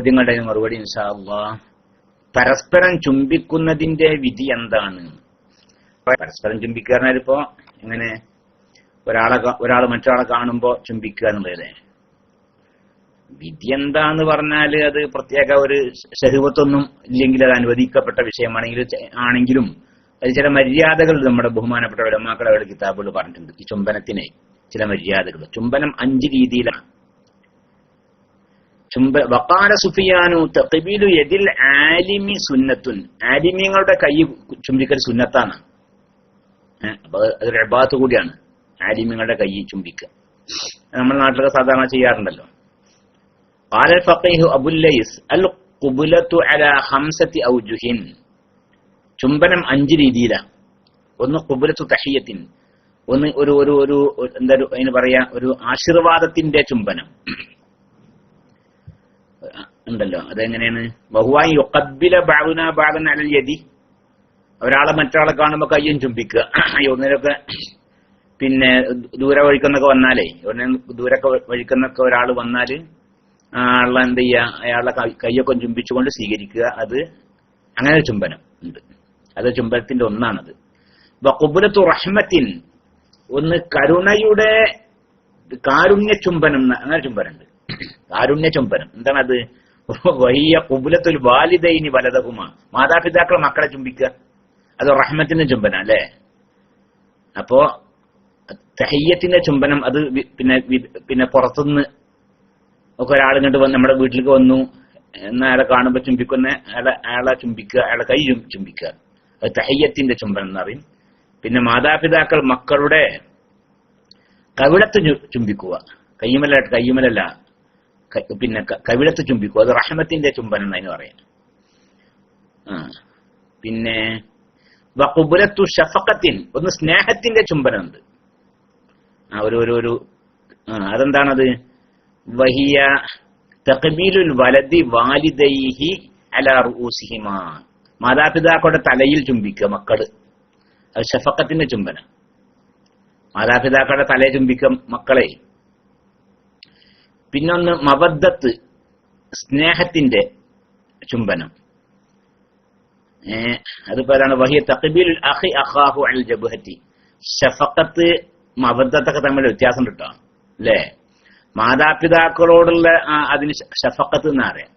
ചോദ്യങ്ങളുടെ മറുപടി ഇൻഷാ അല്ലാഹ്. പരസ്പരം ചുംബിക്കുന്നതിന്റെ വിധി എന്താണ്? പരസ്പരം ചുംബിക്കുക പറഞ്ഞാൽ ഇപ്പോ എങ്ങനെ ഒരാൾ മറ്റൊരാളെ കാണുമ്പോ ചുംബിക്കുക എന്നുള്ളത് വിധി എന്താന്ന് പറഞ്ഞാല് അത് പ്രത്യേക ഒരു ശഹ്വത്തൊന്നും ഇല്ലെങ്കിൽ അത് അനുവദിക്കപ്പെട്ട വിഷയമാണെങ്കിലും അത് ചില മര്യാദകൾ നമ്മുടെ ബഹുമാനപ്പെട്ട ഉലമാക്കൾ അവരുടെ കിതാബുകൾ പറഞ്ഞിട്ടുണ്ട്. ഈ ചുംബനത്തിന് ചില മര്യാദകൾ. ചുംബനം 5 രീതിയിലാണ്. വഖാല സുഫിയാനു തഖ്ബീലു യദിൽ ആലിമി സുന്നത്തുൻ. ആലിമീങ്ങളുടെ കൈ ചുംബിക്കൽ സുന്നത്താണ്. അപ്പൊ അതൊരു ഇബാദത്ത് കൂടിയാണ്. ആലിമീങ്ങളുടെ കൈ ചുംബിക്കുക നമ്മുടെ നാട്ടിലൊക്കെ സാധാരണ ചെയ്യാറുണ്ടല്ലോ. ഖാല ഫഖീഹു അബുൽ ലൈസ് അൽ ഖുബ്ലത്തു അലാ 5 ഔജുഹിൻ. ചുംബനം 5 രീതിയിലാണ്. ഒന്ന് ഖുബ്ലത്തു തഹിയ്യത്തിൻ, ഒന്ന് ഒരു എന്താ അതിന് പറയാ, ഒരു ആശീർവാദത്തിന്റെ ചുംബനം ഉണ്ടല്ലോ. അതെങ്ങനെയാണ്? ബഹുവായി യുഖബ്ബില ബഅദുനാ ബഅദൻ അലൽ യദി. ഒരാളെ മറ്റൊരാളെ കാണുമ്പോ കയ്യും ചുംബിക്കുക. ഒന്നിലൊക്കെ പിന്നെ ദൂരെ വഴിക്കുന്നൊക്കെ വന്നാലേ, ദൂരൊക്കെ വഴിക്കുന്നൊക്കെ ഒരാൾ വന്നാല് ആളെ എന്ത് ചെയ്യുക, അയാളെ കയ്യൊക്കെ ചുംബിച്ചുകൊണ്ട് സ്വീകരിക്കുക. അത് അങ്ങനെ ഒരു ചുംബനം ഉണ്ട്. അത് ചുംബനത്തിന്റെ ഒന്നാണത്. ഖുബ്ലത്തു റഹ്മത്തിൻ, ഒന്ന് കരുണയുടെ കാരുണ്യ ചുംബനം, അങ്ങനെ ചുംബനുണ്ട്. കാരുണ്യ ചുംബനം എന്താണത്? വഹിയ ഖുബ്ലത്തുൽ വാലിദൈനി വലദഹുമ. മാതാപിതാക്കൾ മക്കളെ ചുംബിക്കുക, അത് റഹ്മത്തിന്റെ ചുംബനം അല്ലേ. അപ്പോ തഹിയ്യത്തിന്റെ ചുംബനം അത് പിന്നെ പുറത്തുനിന്ന് ഒക്കെ ഒരാൾ ഇങ്ങോട്ട് വന്ന് നമ്മുടെ വീട്ടിലേക്ക് വന്നു എന്നാൽ അയാളെ കാണുമ്പോൾ ചുംബിക്കുന്ന അയാളെ ചുംബിക്കുക, അയാളെ കൈ ചുംബിക്കുക, അത് തഹിയ്യത്തിന്റെ ചുംബനം എന്ന് പറയും. പിന്നെ മക്കളുടെ കവിളത്ത് ചുംബിക്കുക, കയ്യുമലല്ല പിന്നെ കവിളത്ത് ചുംബിക്കുക, അത് റഹ്മത്തിന്റെ ചുംബനം എന്നതിന് പറയാം. പിന്നെ വഖുബ്ലത്തു ഷഫഖത്തിൻ, ഒന്ന് സ്നേഹത്തിന്റെ ചുംബനം ഉണ്ട്. അതെന്താണത്? വഹിയ തഖ്ബീലുൽ വലദി വാലിദൈഹി അലാ റൂസിഹിമാ. മാതാപിതാക്കളുടെ തലയിൽ ചുംബിക്കുക മക്കള്, അത് ഷഫഖത്തിന്റെ ചുംബനം. മാതാപിതാക്കളുടെ തലയെ ചുംബിക്കുക മക്കളെ. പിന്നൊന്ന് മവദ്ദത്ത്, സ്നേഹത്തിന്റെ ചുംബനം. അതിപ്പോ ഏതാണ്? വഹിയ തഖ്ബീലുൽ അഖി അഖാഹു അൽ ജബ്ഹത്തി. ഷഫഖത്ത് മവദ്ദത്തൊക്കെ തമ്മിൽ വ്യത്യാസം കിട്ടാം അല്ലേ. മാതാപിതാക്കളോടുള്ള അതിന് ഷഫഖത്ത് എന്ന് പറയാം,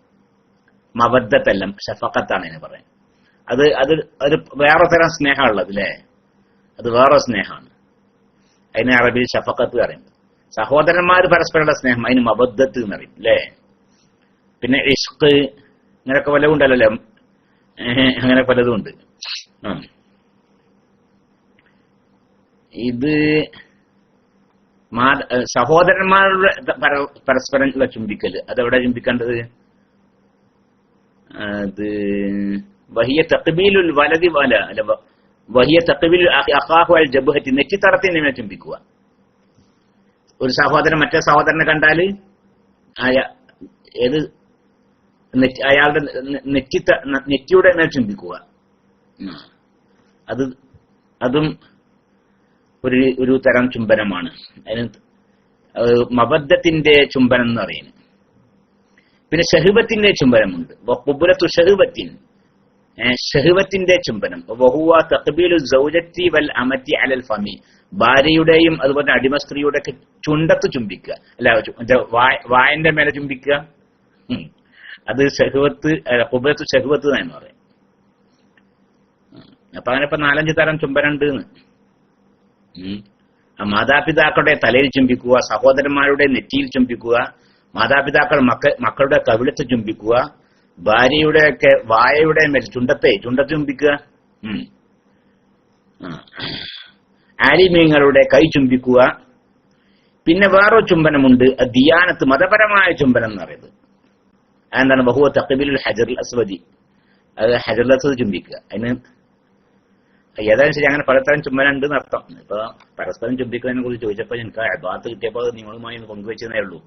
മവദ്ദത്തല്ല ഷഫഖത്താണ് അതിന് പറയാം. അത് വേറെ തരം സ്നേഹമുള്ളത് അല്ലേ, അത് വേറെ സ്നേഹമാണ്. അതിന് അറബിയിൽ ഷഫഖത്ത് പറയും. സഹോദരന്മാർ പരസ്പരമുള്ള സ്നേഹം അതിന് മവദ്ദത്ത് എന്ന് പറയും അല്ലേ. പിന്നെ ഇഷ്ക്, ഇങ്ങനെയൊക്കെ പലതും ഉണ്ടല്ലോ, അങ്ങനെ പലതും ഉണ്ട്. ഇത് സഹോദരന്മാരുടെ പരസ്പരം ചുംബിക്കല്, അതെവിടെ ചുംബിക്കേണ്ടത്? അത് വഹിയ തഖ്ബീലുൽ വലദി വല അല്ല, വഹിയ തഖ്ബീലുൽ അഖാഹു അൽ ജബ്ഹത്തി, നെറ്റിത്തടത്തിനെ ചുംബിക്കുക. ഒരു സഹോദരൻ മറ്റേ സഹോദരനെ കണ്ടാല് ഏത് അയാളുടെ നെറ്റിയുടെ മേൽ ചുംബിക്കുക. അതും ഒരു തരം ചുംബനമാണ്. അതിന് മബദ്ധത്തിന്റെ ചുംബനം എന്ന് പറയുന്നത്. പിന്നെ ഷഹ്വത്തിന്റെ ചുംബനമുണ്ട്. ഖുബ്ലത്തു ഷഹ്വത്തിൻ, ഷഹ്വത്തിന്റെ ചുംബനം. വഹുവ തഖ്ബീലു സൗജത്തി വൽ അമതി അലൽ ഫമി, ഭാര്യയുടെയും അതുപോലെ അടിമ സ്ത്രീയുടെ ഒക്കെ ചുണ്ടത്ത് ചുംബിക്കുക, അല്ല വായന്റെ മേലെ ചുംബിക്കുക. അത് ഷഹ്വത്ത്, ഖുബ്ലത്തു ഷഹ്വത്ത് എന്ന് പറയും. അപ്പൊ അങ്ങനെ ഇപ്പൊ 4-5 തരം ചുംബനം ഉണ്ട്. മാതാപിതാക്കളുടെ തലയിൽ ചുംബിക്കുക, സഹോദരന്മാരുടെ നെറ്റിയിൽ ചുംബിക്കുക, മാതാപിതാക്കൾ മക്കളുടെ കവിളത്ത് ചുംബിക്കുക, ഭാര്യയുടെ ഒക്കെ വായയുടെ മേൽ ചുണ്ടത്ത് ചുംബിക്കുക, ആലിമീങ്ങളുടെ കൈ ചുംബിക്കുക. പിന്നെ വേറൊരു ചുംബനമുണ്ട്, ദിയാനത്ത്, മതപരമായ ചുംബനം എന്ന് പറയുന്നത്. അതെന്താണ്? ബഹുവ തഖ്ബീലുൽ ഹജറുൽ അസ്വദി, അത് ഹജറുൽ അസ്വദ് ചുംബിക്കുക. അതിന് ഏതായാലും ശരി, അങ്ങനെ പലതരം ചുംബനം ഉണ്ട് എന്നർത്ഥം. ഇപ്പൊ പരസ്പരം ചുംബിക്കുന്നതിനെ കുറിച്ച് ചോദിച്ചപ്പോ എനിക്ക് ഇബാദത്ത് കിട്ടിയപ്പോ നിങ്ങളുമായി പങ്കുവെച്ചതേ ഉള്ളൂ.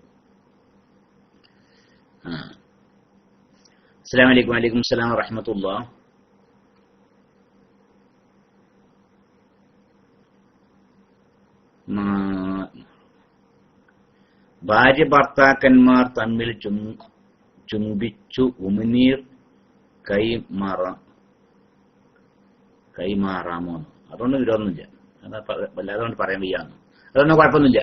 അസ്സലാമു അലൈക്കും. വലൈക്കും സലാം വറഹ്മത്തുള്ളാഹി. ഭാര്യ ഭർത്താക്കന്മാർ തമ്മിൽ ചുംബിച്ചു ഉമിനീർ കൈമാറാമോ? അതുകൊണ്ട് വിരോധമൊന്നുമില്ല. വല്ലാതെ കൊണ്ട് പറയാൻ വയ്യാന്ന്. അതൊന്നും കുഴപ്പമൊന്നുമില്ല.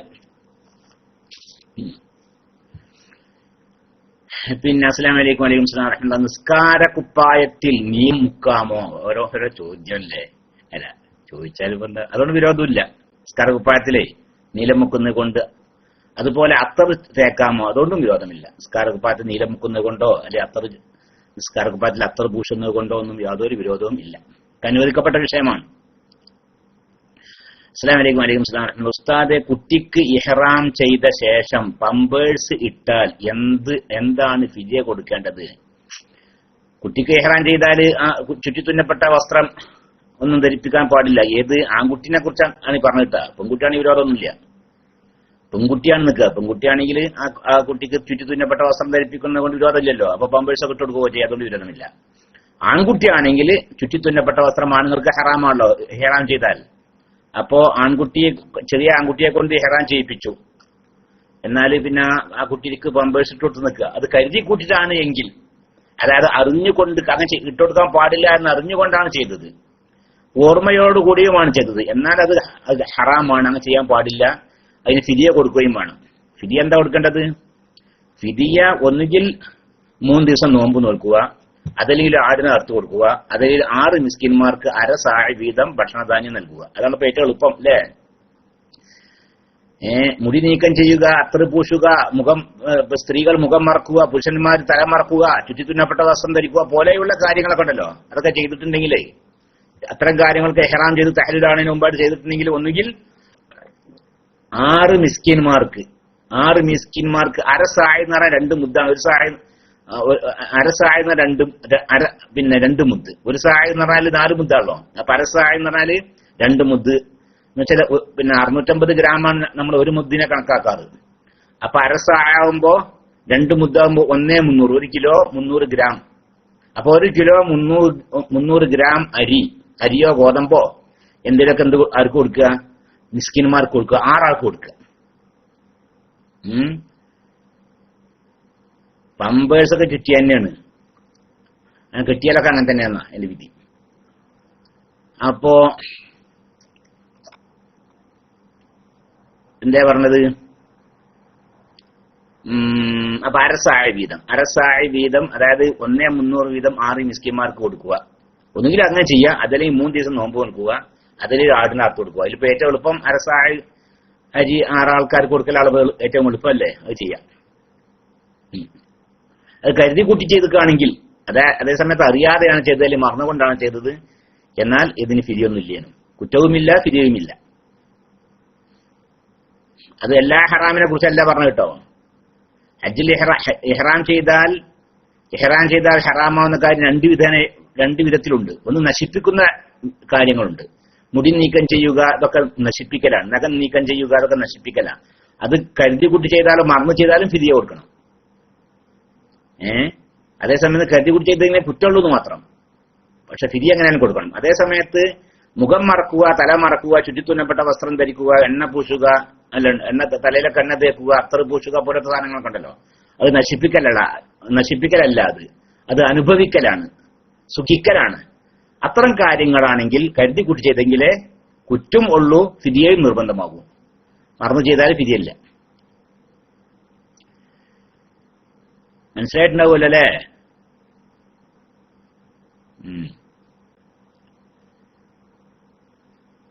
പിന്നെ അസ്സലാമു അലൈക്കും വലൈക്കും സ്ലാം റഹ്മത്തുള്ളാഹി. നിസ്കാര കുപ്പായത്തിൽ നീം മുക്കാമോ? ഓരോരോ ചോദ്യമല്ലേ. അല്ല, ചോദിച്ചാൽ ഇപ്പൊ എന്താ? അതുകൊണ്ട് വിരോധമില്ല. നിസ്കാര കുപ്പായത്തിലെ നീലം മുക്കുന്നത് കൊണ്ട്. അതുപോലെ അത്തർ തേക്കാമോ? അതുകൊണ്ടും വിരോധമില്ല. നിസ്കാര കുപ്പായത്തിൽ നീലം മുക്കുന്നത് കൊണ്ടോ അല്ലെ അത്തർ നിസ്കാര കുപ്പായത്തിൽ അത്തർ പൂശുന്നത് കൊണ്ടോ ഒന്നും യാതൊരു വിരോധവും ഇല്ല. അനുവദിക്കപ്പെട്ട വിഷയമാണ്. അസ്സലാമു അലൈക്കും വലൈക്കും സ്ലാം റഹ്മത്തുള്ളാഹി. ഉസ്താദെ, കുട്ടിക്ക് ഇഹ്റാം ചെയ്ത ശേഷം പമ്പേഴ്സ് ഇട്ടാൽ എന്താണ് ഫിദിയ കൊടുക്കേണ്ടത്? കുട്ടിക്ക് ഇഹ്റാം ചെയ്താൽ ചുറ്റിത്തുന്നപ്പെട്ട വസ്ത്രം ഒന്നും ധരിപ്പിക്കാൻ പാടില്ല. ഏത് ആൺകുട്ടിനെ കുറിച്ചാണ് പറഞ്ഞിട്ടാ? പെൺകുട്ടിയാണെങ്കിൽ വിരോധമൊന്നുമില്ല. പെൺകുട്ടിയാണ് നിൽക്കുക. പെൺകുട്ടിയാണെങ്കിൽ ആ കുട്ടിക്ക് ചുറ്റിത്തുന്നപ്പെട്ട വസ്ത്രം ധരിപ്പിക്കുന്നത് കൊണ്ട് വിരോധമില്ലല്ലോ. അപ്പൊ പമ്പേഴ്സ് ഒക്കെ ഇട്ട് കൊടുക്കുകയോ ചെയ്യാം, അതുകൊണ്ട് വിരോധമില്ല. ആൺകുട്ടിയാണെങ്കിൽ ചുറ്റിത്തുന്നപ്പെട്ട വസ്ത്രം ആണുങ്ങൾക്ക് ഹറാമാണല്ലോ ഇഹ്റാം ചെയ്താൽ. അപ്പോ ചെറിയ ആൺകുട്ടിയെ കൊണ്ട് ഇഹ്റാം ചെയ്യിപ്പിച്ചു. എന്നാൽ പിന്നെ ആ കുട്ടിക്ക് പമ്പേഴ്സ് ഇട്ടോട്ട് നിൽക്കുക. അത് കരുതി കൂട്ടിട്ടാണ് എങ്കിൽ, അതായത് അറിഞ്ഞുകൊണ്ട്, കാരണം ഇട്ടുകൊടുക്കാൻ പാടില്ല എന്ന് അറിഞ്ഞുകൊണ്ടാണ് ചെയ്തത്, ഓർമ്മയോടുകൂടിയുമാണ് ചെയ്തത്, എന്നാൽ അത് ഹറാമാണ്, അങ്ങനെ ചെയ്യാൻ പാടില്ല. അതിന് ഫിദിയ കൊടുക്കുകയും വേണം. ഫിദിയ എന്താ കൊടുക്കേണ്ടത്? ഫിദിയ ഒന്നുകിൽ 3 ദിവസം നോമ്പ് നോക്കുക, അതല്ലെങ്കിൽ ആടിനെ അറുത്ത് കൊടുക്കുക, അതല്ലെങ്കിൽ 6 മിസ്കിന്മാർക്ക് അര സാഴ് വീതം ഭക്ഷണധാന്യം നൽകുക. അതാണ് ഇപ്പൊ ഏറ്റവും എളുപ്പം അല്ലേ? മുടി നീക്കം ചെയ്യുക, അത്തർ പൂശുക, സ്ത്രീകൾ മുഖം മറക്കുക, പുരുഷന്മാർ തല മറക്കുക, ചുറ്റിത്തുന്നപ്പെട്ട വസ്ത്രം ധരിക്കുക പോലെയുള്ള കാര്യങ്ങളൊക്കെ ഉണ്ടല്ലോ. അതൊക്കെ ചെയ്തിട്ടുണ്ടെങ്കിലേ, അത്തരം കാര്യങ്ങൾക്ക് ഇഹ്റാം ചെയ്ത് തഹ്ലീലാണതിന് മുമ്പായിട്ട് ചെയ്തിട്ടുണ്ടെങ്കിൽ ഒന്നുകിൽ 6 മിസ്കിന്മാർക്ക് അര സാഴ് എന്ന് പറഞ്ഞാൽ 2 മുദ്ദാണ്. ഒരു സാഴ് അര സാഴ് എന്ന് പറഞ്ഞാൽ 2 മുദ്ദ്. ഒരു സാഴ് എന്ന് പറഞ്ഞാൽ 4 മുദ്ദാണല്ലോ. അപ്പൊ അര സാഴ് എന്ന് പറഞ്ഞാല് 2 മുദ്ദ് എന്ന് വെച്ചാൽ 650 ഗ്രാമാണ് നമ്മൾ ഒരു മുദ്ദിനെ കണക്കാക്കാറ്. അപ്പൊ അര സാഴാവുമ്പോ 2 മുദ്ദാകുമ്പോ 1/300, 1 കിലോ 300 ഗ്രാം. അപ്പൊ 1 കിലോ 300 ഗ്രാം അരിയോ ഗോതമ്പോ എന്തെങ്കിലുമൊക്കെ ആർക്ക് കൊടുക്കുക? മിസ്കിന്മാർക്ക് കൊടുക്കുക, 6 ആൾക്ക് കൊടുക്കുക. പമ്പേഴ്സൊക്കെ ചുറ്റി തന്നെയാണ്, കെട്ടിയാലൊക്കെ അങ്ങനെ തന്നെയാണ് എന്റെ വിധി. അപ്പോ എന്താ പറഞ്ഞത്? അപ്പൊ അര സാഴ് വീതം അതായത് 1/300 വീതം 6 മിസ്കിന്മാർക്ക് കൊടുക്കുക. ഒന്നുകിൽ അങ്ങനെ ചെയ്യുക, അതല്ലെങ്കിൽ 3 ദിവസം നോമ്പ് കൊടുക്കുക, അതിൽ ആടിനെ അറുത്ത് കൊടുക്കുക. അതിലിപ്പോ ഏറ്റവും എളുപ്പം അര സാഴ് അരി 6 ആൾക്കാർക്ക് കൊടുക്കൽ അളവ് ഏറ്റവും എളുപ്പമല്ലേ? അത് ചെയ്യാം. അത് കരുതി കൂട്ടി ചെയ്തിക്കുകയാണെങ്കിൽ, അതേസമയത്ത് അറിയാതെയാണ് ചെയ്തത്, അല്ലെങ്കിൽ മറന്നുകൊണ്ടാണ് ചെയ്തത്, എന്നാൽ ഇതിന് ഫിദിയൊന്നും ഇല്ലേനും, കുറ്റവുമില്ല ഫിദിയുമില്ല. അത് എല്ലാ ഹറാമിനെ കുറിച്ചല്ല പറഞ്ഞു കേട്ടോ. ഹജ്ജിൽ ഇഹ്റാം ചെയ്താൽ ഹറാമാവുന്ന കാര്യം 2 വിധത്തിലുണ്ട്. ഒന്ന് നശിപ്പിക്കുന്ന കാര്യങ്ങളുണ്ട്. മുടി നീക്കം ചെയ്യുക, അതൊക്കെ നശിപ്പിക്കലാണ്. നഖം നീക്കം ചെയ്യുക, അതൊക്കെ നശിപ്പിക്കലാണ്. അത് കരുതി കൂട്ടി ചെയ്താലും മറന്നു ചെയ്താലും ഫിദിയ കൊടുക്കണം. അതേസമയത്ത് കരുതി കൂട്ടി ചെയ്തതിനെ കുറ്റമുള്ളൂ മാത്രം. പക്ഷെ ഫിദിയ എങ്ങനെയാണ് കൊടുക്കണം. അതേസമയത്ത് മുഖം മറക്കുക, തല മറക്കുക, ചുറ്റിത്തുന്നപ്പെട്ട വസ്ത്രം ധരിക്കുക, എണ്ണ പൂശുക, തലയിലൊക്കെ എണ്ണ തേക്കുക, അത്തർ പൂശുക പോലത്തെ സാധനങ്ങളൊക്കെ ഉണ്ടല്ലോ, അത് നശിപ്പിക്കലല്ല, അത് അനുഭവിക്കലാണ്, സുഖിക്കലാണ്. അത്തരം കാര്യങ്ങളാണെങ്കിൽ കരുതി കൂട്ടി ചെയ്തെങ്കിലേ കുറ്റം ഉള്ളൂ, ഫിദിയയും നിർബന്ധമാകും. മറന്നു ചെയ്താൽ ഫിദിയല്ല. മനസ്സിലായിട്ടുണ്ടാവുമല്ലോ അല്ലേ?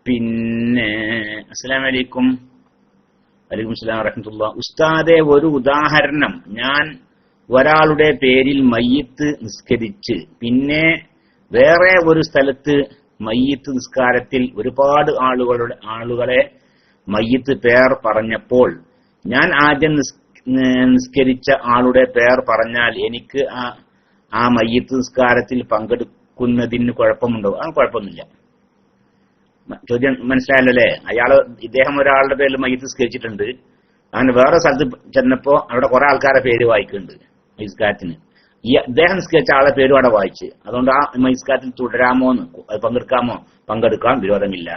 പിന്നെ അസ്സലാമു അലൈക്കും വലൈക്കും സ്സലാം വറഹ്മത്തുള്ളാഹി. ഉസ്താദെ, ഒരു ഉദാഹരണം. ഞാൻ ഒരാളുടെ പേരിൽ മയ്യിത്ത് നിസ്കരിച്ച് പിന്നെ വേറെ ഒരു സ്ഥലത്ത് മയ്യിത്ത് നിസ്കാരത്തിൽ ഒരുപാട് ആളുകളെ മയ്യിത്ത് പേർ പറഞ്ഞപ്പോൾ ഞാൻ ആദ്യം നിസ്കരിച്ച ആളുടെ പേർ പറഞ്ഞാൽ എനിക്ക് ആ മയ്യിത്ത് നിസ്കാരത്തിൽ പങ്കെടുക്കുന്നതിന് കുഴപ്പമുണ്ടോ? ആ കുഴപ്പമൊന്നുമില്ല. ചോദ്യം മനസ്സിലായല്ലോ അല്ലേ? ഇദ്ദേഹം ഒരാളുടെ പേരിൽ മയ്യിത്ത് നിസ്കരിച്ചിട്ടുണ്ട്. അങ്ങനെ വേറെ സ്ഥലത്ത് ചെന്നപ്പോ അവിടെ കുറെ ആൾക്കാരുടെ പേര് വായിക്കുന്നുണ്ട് മയ്യിസ്കാരത്തിന്. ഇദ്ദേഹം നിസ്കരിച്ച ആളെ പേരും അവിടെ വായിച്ച്. അതുകൊണ്ട് ആ മയ്യിസ്കാരത്തിൽ തുടരാമോ, പങ്കെടുക്കാൻ വിരോധമില്ല.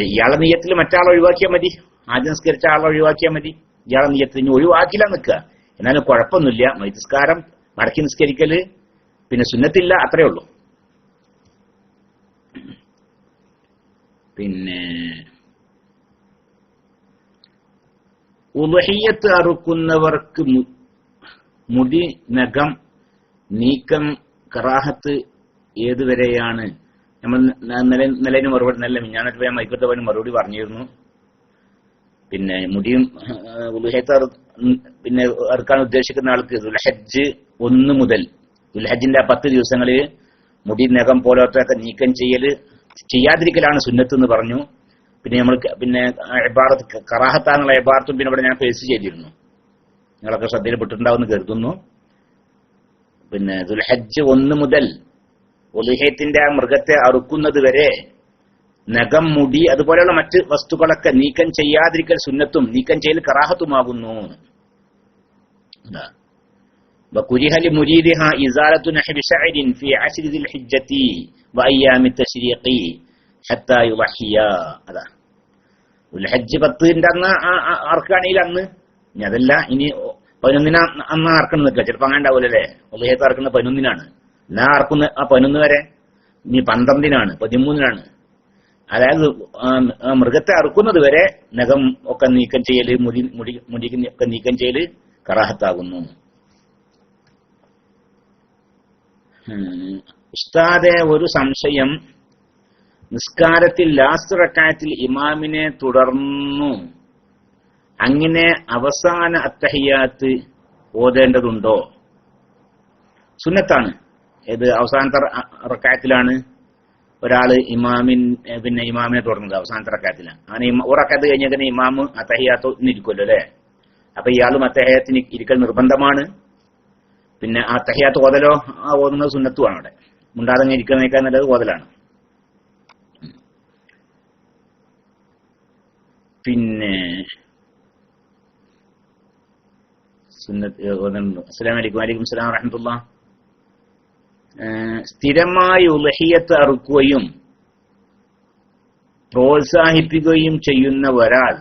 ഇയാളെ നിയ്യത്തിൽ മറ്റാളെ ഒഴിവാക്കിയാൽ മതി. ആദ്യം നിസ്കരിച്ച ആളെ ഒഴിവാക്കിയാൽ മതി. ഇയാളെ നിയ്യത്തിൽ ഇനി ഒഴിവാക്കില്ല നിൽക്കുക. എന്നാലും കുഴപ്പമൊന്നുമില്ല. മൈതിസ്കാരം മടക്കി നിസ്കരിക്കല് പിന്നെ സുന്നത്തില്ല, അത്രേ ഉള്ളൂ. പിന്നെ ഉളുഹിയ്യത്ത് അറുക്കുന്നവർക്ക് മുടി നഖം നീക്കം കറാഹത്ത് ഏതുവരെയാണ്? നമ്മൾ നിലവിന് മറുപടി നല്ല മിഞ്ഞാന്നിട്ട് ഞാൻ മൈക്കത്തവന് മറുപടി പറഞ്ഞിരുന്നു. പിന്നെ മുടിയും ഉളുഹിയ്യത്ത് പിന്നെ അറുക്കാൻ ഉദ്ദേശിക്കുന്ന ആൾക്ക് ദുൽഹജ്ജ് 1 മുതൽ ദുൽഹജ്ജിന്റെ 10 ദിവസങ്ങളിൽ മുടി നഖം പോലത്തൊക്കെ നീക്കം ചെയ്യാതിരിക്കലാണ് സുന്നത്ത് എന്ന് പറഞ്ഞു. പിന്നെ നമ്മൾ പിന്നെ ഇബാറത്ത് കറാഹത്താന്നുള്ള ഇബാറത്തും പിന്നെ ഇവിടെ ഞാൻ ഫേസ് ചെയ്തിരുന്നു. നിങ്ങളൊക്കെ ശ്രദ്ധയിൽപ്പെട്ടിട്ടുണ്ടാവുമെന്ന് കരുതുന്നു. പിന്നെ ദുൽഹജ്ജ് 1 മുതൽ ഉളുഹിയ്യത്തിന്റെ ആ മൃഗത്തെ അറുക്കുന്നത് വരെ നഖം, മുടി അതുപോലെയുള്ള മറ്റ് വസ്തുക്കളൊക്കെ നീക്കം ചെയ്യാതിരിക്കൽ സുന്നത്തും നീക്കം ചെയ്യൽ കറാഹത്തുമാകുന്നു. وكره لمريدها إزالة نحو شعر في 10 ذي الحجة وأيام التشريق حتى يضحيا. അതാ ദുൽഹജ്ജ് 10ന്റെ അന്ന് അറക്കുകയാണെങ്കിൽ അന്ന്, ഇനി അതല്ല ഇനി 11 അന്ന് അറക്കണം നിൽക്കുക, ചിലപ്പോൾ അങ്ങനെ ഉണ്ടാവില്ലല്ലേ. ഉളുഹിയ്യത്ത് അറക്കുന്നത് 11നാണ്, എന്നാ അറക്കുന്ന ആ 11 വരെ. ഇനി 12നാണ്, 13നാണ്. അതായത് മൃഗത്തെ അറുക്കുന്നത് വരെ നഖം ഒക്കെ നീക്കം ചെയ്യല്, മുടി ഒക്കെ നീക്കം ചെയ്യല് കറാഹത്താകുന്നു. ഉസ്താദെ, ഒരു സംശയം. നിസ്കാരത്തിൽ ലാസ്റ്റ് റക്അത്തിൽ ഇമാമിനെ തുടർന്നു അങ്ങനെ അവസാന അത്തഹിയാത്ത് ഓതേണ്ടതുണ്ടോ? സുന്നത്താണ്. ഏത് അവസാനത്തെ റക്അത്തിലാണ് ഒരാള് ഇമാമിനെ തുടർന്നത്? അവസാനത്തെ റക്അത്തിലാണ്. അങ്ങനെ ഒരു റക്അത്ത് കഴിഞ്ഞാൽ ഇമാമ് അത്തഹിയാത്ത് ഇരിക്കുമല്ലോ അല്ലെ. അപ്പൊ ഇയാളും അത്തഹിയാത്തിന് ഇരിക്കൽ നിർബന്ധമാണ്. പിന്നെ ആ തഹിയാത്ത് ഓതലോ ഓതുന്നത് സുന്നത്തുമാണ്. അവിടെ മുണ്ടാതെ ഇരിക്കുന്നേക്കാൾ നല്ലത് ഓതലാണ്. പിന്നെ അസ്സലാമു അലൈക്കും. വലൈക്കും സലാം വറഹ്മത്തുള്ളാഹി. സ്ഥിരമായി ഉളുഹിയ്യത്ത് അറുക്കുകയും പ്രോത്സാഹിപ്പിക്കുകയും ചെയ്യുന്ന ഒരാൾ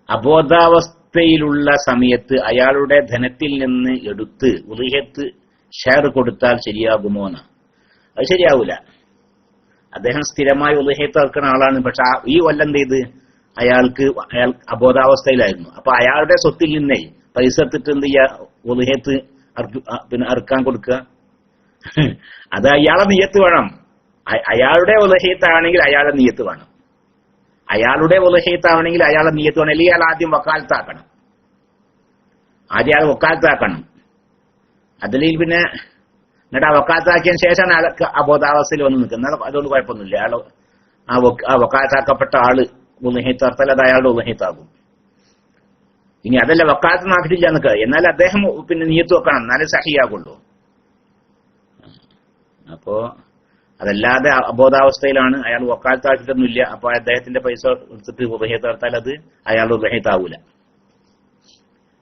അബോധാവസ്ഥയിലുള്ള സമയത്ത് അയാളുടെ ധനത്തിൽ നിന്ന് എടുത്ത് ഉളുഹിയ്യത്ത് ഷെയർ കൊടുത്താൽ ശരിയാകുമോ എന്ന്? അത് ശരിയാവൂല. അദ്ദേഹം സ്ഥിരമായി ഉളുഹിയ്യത്ത് അറുക്കുന്ന ആളാണ്. പക്ഷെ ഈ കൊല്ലം എന്ത് ചെയ്ത് അയാൾ അബോധാവസ്ഥയിലായിരുന്നു. അപ്പൊ അയാളുടെ സ്വത്തിൽ നിന്നേ പൈസ എടുത്തിട്ട് എന്ത് ചെയ്യാ, ഉളുഹിയ്യത്ത് പിന്നെ അറുക്കാൻ കൊടുക്കുക. അത് അയാളെ നിയ്യത്ത് വേണം. അയാളുടെ ഉളുഹിയ്യത്താണെങ്കിൽ അയാളുടെ നിയ്യത്ത് വേണം. അയാളുടെ ഉളുഹിയ്യത്താവണമെങ്കിൽ അയാളെ നിയ്യത്ത് വേണം. അല്ലെങ്കിൽ അയാൾ ആദ്യം വക്കാലത്താക്കണം. അതിൽ പിന്നെ എന്നിട്ട് ആ വക്കാലത്താക്കിയതിന് ശേഷമാണ് അയാൾക്ക് അബോധാവസ്ഥയിൽ വന്ന് നിൽക്കുന്നത്. അതുകൊണ്ട് കുഴപ്പമൊന്നുമില്ല. അയാൾ ആ വക്കാലത്താക്കപ്പെട്ട ആള് ഉളുഹിയ്യത്ത് അറുത്താൽ അത് അയാളുടെ ഉളുഹിയ്യത്താകും. ഇനി അതല്ല വക്കാലത്ത് നാക്കിട്ടില്ല എന്നൊക്കെ, എന്നാൽ അദ്ദേഹം പിന്നെ നിയ്യത്ത് വെക്കണം, എന്നാലേ സഹിയാകുള്ളൂ. അപ്പോ അതല്ലാതെ അബോധാവസ്ഥയിലാണ്, അയാൾ വക്കാലത്താക്കിയിട്ടൊന്നുമില്ല. അപ്പൊ അദ്ദേഹത്തിന്റെ പൈസ എടുത്തിട്ട് ഉളുഹിയ്യത്ത് അറുത്താൽ അത് അയാളുടെ ഉളുഹിയ്യത്താവൂല.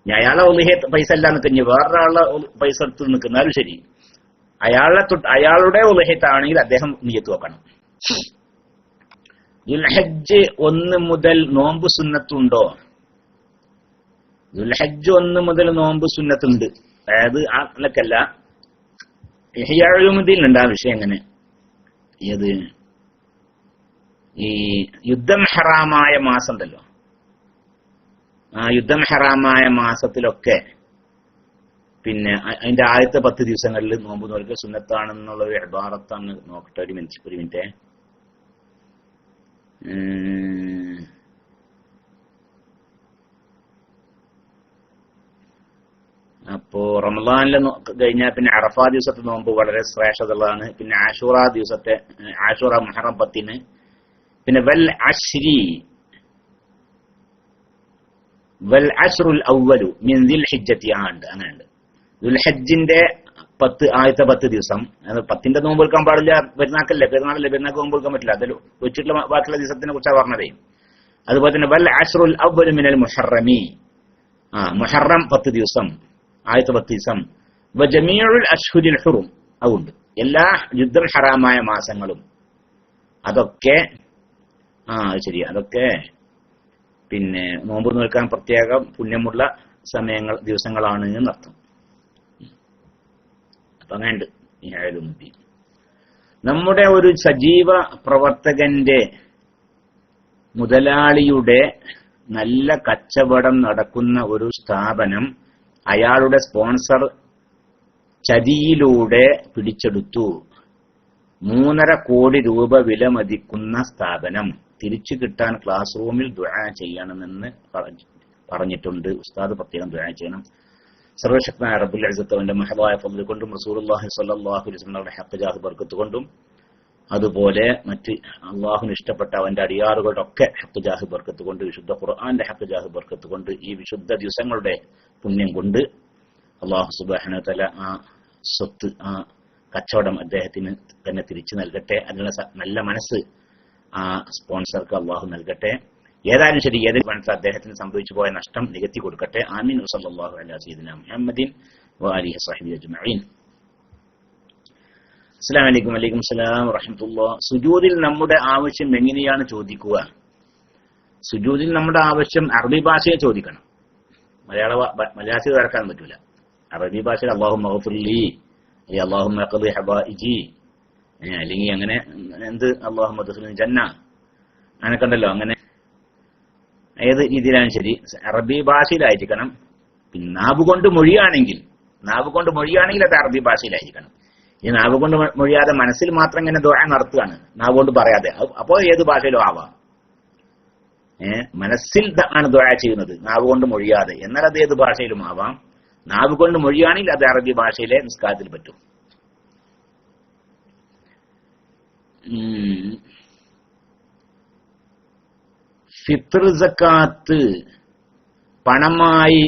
ഇനി അയാളെ ഉളുഹിയ്യത്ത് പൈസ അല്ല നിൽക്കുക, വേറൊരാളുടെ പൈസ എടുത്ത് നിൽക്കുന്നാലും ശരി, അയാളുടെ ഉളുഹിയ്യത്താണെങ്കിൽ അദ്ദേഹം നിയ്യത്ത് വെക്കണം. ദുൽഹജ്ജ് 1 മുതൽ നോമ്പ് സുന്നത്തുണ്ടോ? ദുൽഹജ്ജ് 1 മുതൽ നോമ്പ് സുന്നത്തുണ്ട്. അതായത് ആ കണക്കല്ല, ഇഹ്യാ ഉലൂമുദ്ദീനിലുണ്ട് ആ വിഷയം. എങ്ങനെ ഏത് ഈ യുദ്ധം ഹറാമായ മാസം ഉണ്ടല്ലോ, ആ യുദ്ധം ഹറാമായ മാസത്തിലൊക്കെ പിന്നെ അതിന്റെ ആദ്യത്തെ 10 ദിവസങ്ങളിൽ നോമ്പ് നോൽക്കൽ സുന്നത്താണെന്നുള്ള ഒരു ഇബാറത്താണ്. നോക്കട്ടെ, ഒരു മിനിറ്റ്. അപ്പോ റമളാനിൽ കഴിഞ്ഞാൽ പിന്നെ അറഫാ ദിവസത്തെ നോമ്പ് വളരെ ശ്രേഷ്ഠതയുള്ളതാണ്. പിന്നെ ആഷൂറ മുഹറം 10, പിന്നെ വൽ അശ്റുൽ അവ്വലു മിൻ ദിൽഹിജ്ജത്തി ആണ്ട്, അങ്ങനെയുണ്ട്. ദുൽഹജ്ജിന്റെ ആദ്യത്തെ 10 ദിവസം. 10ന്റെ നോമ്പ് എടുക്കാൻ പാടില്ല, പെരുന്നാക്കല്ലേ, പെരുന്നാക്ക് നോമ്പ് എടുക്കാൻ പറ്റില്ല. അതിൽ വെച്ചിട്ടുള്ള ബാക്കിയുള്ള ദിവസത്തിനെ കുറിച്ചാണ് പറഞ്ഞതേ. അതുപോലെ തന്നെ വൽ അശ്റുൽ അവ്വലു മിനൽ മുഹറമി, മുഹറം 10 ദിവസം, ആദ്യത്തെ 10 ദിവസം. വജമീഉൽ അശ്ഹുരിൽ ഹുറും, അതുണ്ട് എല്ലാ യുദ്ധം ഹറാമായ മാസങ്ങളും. അതൊക്കെ ശരി, അതൊക്കെ പിന്നെ നോമ്പ് നോൽക്കാൻ പ്രത്യേകം പുണ്യമുള്ള ദിവസങ്ങളാണ് എന്നർത്ഥം. അപ്പൊ അങ്ങനെയുണ്ട് ഈ ആയതുമുദ്ദീൻ. നമ്മുടെ ഒരു സജീവ പ്രവർത്തകന്റെ മുതലാളിയുടെ നല്ല കച്ചവടം നടക്കുന്ന ഒരു സ്ഥാപനം അയാളുടെ സ്പോൺസർ ചതിയിലൂടെ പിടിച്ചെടുത്തു. 3.5 കോടി രൂപ വില മതിക്കുന്ന സ്ഥാപനം തിരിച്ചു കിട്ടാൻ ക്ലാസ് റൂമിൽ ദുആ ചെയ്യണമെന്ന് പറഞ്ഞിട്ടുണ്ട്. ഉസ്താദ് പ്രത്യേകം ദുആ ചെയ്യണം. സർവശക്തനായ റബ്ബുൽ ഇസ്സത്ത് അവന്റെ മഹദായ ഫضل കൊണ്ടും റസൂലുള്ളാഹി സ്വല്ലല്ലാഹു അലൈഹി വസല്ലമയുടെ ഹഖ് ജാഹ് ബർക്കത്ത് കൊണ്ടും അതുപോലെ മറ്റ് അള്ളാഹുവിന് ഇഷ്ടപ്പെട്ട അവന്റെ അടിയാറുകളുടെ ഒക്കെ ഹഖ് ജാഹ് ബർക്കത്ത് കൊണ്ട് വിശുദ്ധ ഖുർആന്റെ ഹഖ് ജാഹ് ബർക്കത്ത് കൊണ്ട് ഈ വിശുദ്ധ ദിവസങ്ങളുടെ പുണ്യം കൊണ്ട് അള്ളാഹു സുബ്ഹാനഹു വ തആല ആ സ്വത്ത് ആ കച്ചവടം അദ്ദേഹത്തിന് തന്നെ തിരിച്ചു നൽകട്ടെ. അതിനുള്ള നല്ല മനസ്സ് ആ സ്പോൺസർക്ക് അള്ളാഹു നൽകട്ടെ. ഏതായാലും ശരി, ഏതൊരു മനസ്സ് അദ്ദേഹത്തിന് സംഭവിച്ചു പോയ നഷ്ടം നികത്തി കൊടുക്കട്ടെ. ആമീൻ. സല്ലല്ലാഹു അലാ സയ്യിദിനാ മുഹമ്മദിൻ വആലിഹി വസഹ്ബിഹി അജ്മഈൻ. അസ്സലാമു അലൈക്കും. വലൈക്കും സലാം വറഹ്മത്തുള്ളാഹി. സുജൂദിൽ നമ്മുടെ ആവശ്യം എങ്ങനെയാണ് ചോദിക്കുക? സുജൂദിൽ നമ്മുടെ ആവശ്യം അറബി ഭാഷയെ ചോദിക്കണം. മലയാളത്തിൽ വരക്കാൻ പറ്റൂല. അറബി ഭാഷയിൽ അല്ലാഹുമ്മ ഗഫിർലി, അല്ലാഹുമ്മ ഖദി ഹബായിജി, അല്ലെങ്കിൽ അങ്ങനെ എന്ത് അല്ലാഹുമ്മ ദഖിൽനി ജന്ന, അങ്ങനൊക്കെ ഉണ്ടല്ലോ. അങ്ങനെ ഏത് രീതിയിലാണ് ശരി, അറബി ഭാഷയിലായിരിക്കണം. പിന്നെ നാവ് കൊണ്ട് മൊഴിയാണെങ്കിൽ അത് അറബി ഭാഷയിലായിരിക്കണം. ഈ നാവ് കൊണ്ട് മൊഴിയാതെ മനസ്സിൽ മാത്രം ഇങ്ങനെ ദുആ നടത്തുകയാണ്, നാവ് കൊണ്ട് പറയാതെ, അപ്പോൾ ഏത് ഭാഷയിലും ആവാം. മനസ്സിൽ ആണ് ദുആ ചെയ്യുന്നത്, നാവ് കൊണ്ട് മൊഴിയാതെ, എന്നാൽ അത് ഏത് ഭാഷയിലും ആവാം. നാവ് കൊണ്ട് മൊഴിയാണെങ്കിൽ അത് അറബി ഭാഷയിലെ നിസ്കാരത്തിൽ പറ്റും. ഫിത്ർ സക്കാത്ത് പണമായി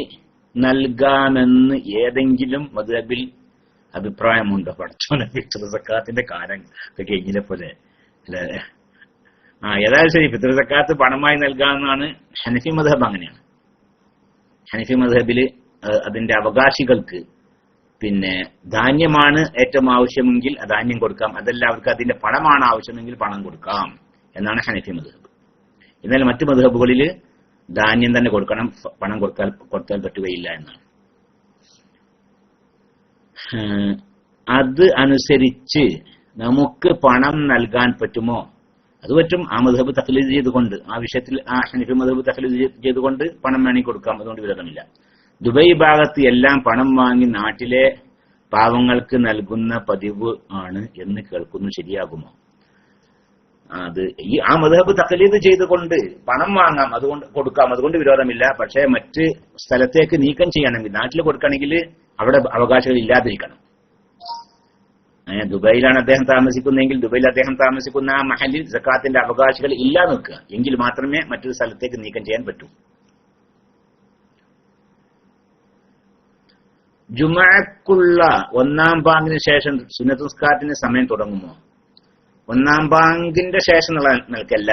നൽകാമെന്ന് ഏതെങ്കിലും മദ്ഹബിൽ അഭിപ്രായമുണ്ടോ? പഠിച്ചോനെ, ഫിത്ർ സക്കാത്തിന്റെ കാര്യം കഴിഞ്ഞില്ല പോലെ അല്ലെ? ഏതായാലും ശരി, ഫിത്ർ സക്കാത്ത് പണമായി നൽകാമെന്നാണ് ഹനഫി മദ്ഹബ്. അങ്ങനെയാണ് ഹനഫി മദ്ഹബില് അതിന്റെ അവകാശികൾക്ക് പിന്നെ ധാന്യമാണ് ഏറ്റവും ആവശ്യമെങ്കിൽ ധാന്യം കൊടുക്കാം, അതല്ല അവർക്ക് അതിന്റെ പണമാണ് ആവശ്യമെങ്കിൽ പണം കൊടുക്കാം എന്നാണ് ഹനഫി മദ്ഹബ്. എന്നാൽ മറ്റു മദ്ഹബുകളിൽ ധാന്യം തന്നെ കൊടുക്കണം, പണം കൊടുക്കാൻ പറ്റുകയില്ല എന്നാണ്. അത് അനുസരിച്ച് നമുക്ക് പണം നൽകാൻ പറ്റുമോ? അത് പറ്റും. ആ മദ്ഹബ് തഖ്ലീദ് ചെയ്തുകൊണ്ട്, ആ വിഷയത്തിൽ ആ ഹനഫി മദ്ഹബ് തഖ്ലീദ് ചെയ്തുകൊണ്ട് പണം വേണമെങ്കിൽ കൊടുക്കാം, അതുകൊണ്ട് വിരോധമില്ല. ദുബൈ ഭാഗത്ത് എല്ലാം പണം വാങ്ങി നാട്ടിലെ പാവങ്ങൾക്ക് നൽകുന്ന പതിവ് ആണ് എന്ന് കേൾക്കുന്നു, ശരിയാകുമോ? അത് ആ മദ്ഹബ് തഖ്ലീദ് ചെയ്തുകൊണ്ട് പണം വാങ്ങാം, അതുകൊണ്ട് കൊടുക്കാം, അതുകൊണ്ട് വിരോധമില്ല. പക്ഷേ മറ്റ് സ്ഥലത്തേക്ക് നീക്കം ചെയ്യണമെങ്കിൽ, നാട്ടിൽ കൊടുക്കണമെങ്കിൽ അവിടെ അവകാശികൾ ഇല്ലാതിരിക്കണം. ദുബൈയിലാണ് അദ്ദേഹം താമസിക്കുന്നതെങ്കിൽ ദുബൈയിൽ അദ്ദേഹം താമസിക്കുന്ന ആ മഹലിൽ സക്കാത്തിന്റെ അവകാശികൾ ഇല്ല നിൽക്കുക, എങ്കിൽ മാത്രമേ മറ്റൊരു സ്ഥലത്തേക്ക് നീക്കം ചെയ്യാൻ പറ്റൂ. ജുമഅക്കുള്ള 1-ാം ബാങ്കിന് ശേഷം സുന്നത്ത് നിസ്കാരത്തിന് സമയം തുടങ്ങുമോ? 1-ാം ബാങ്കിന്റെ ശേഷം നിൽക്കല്ല,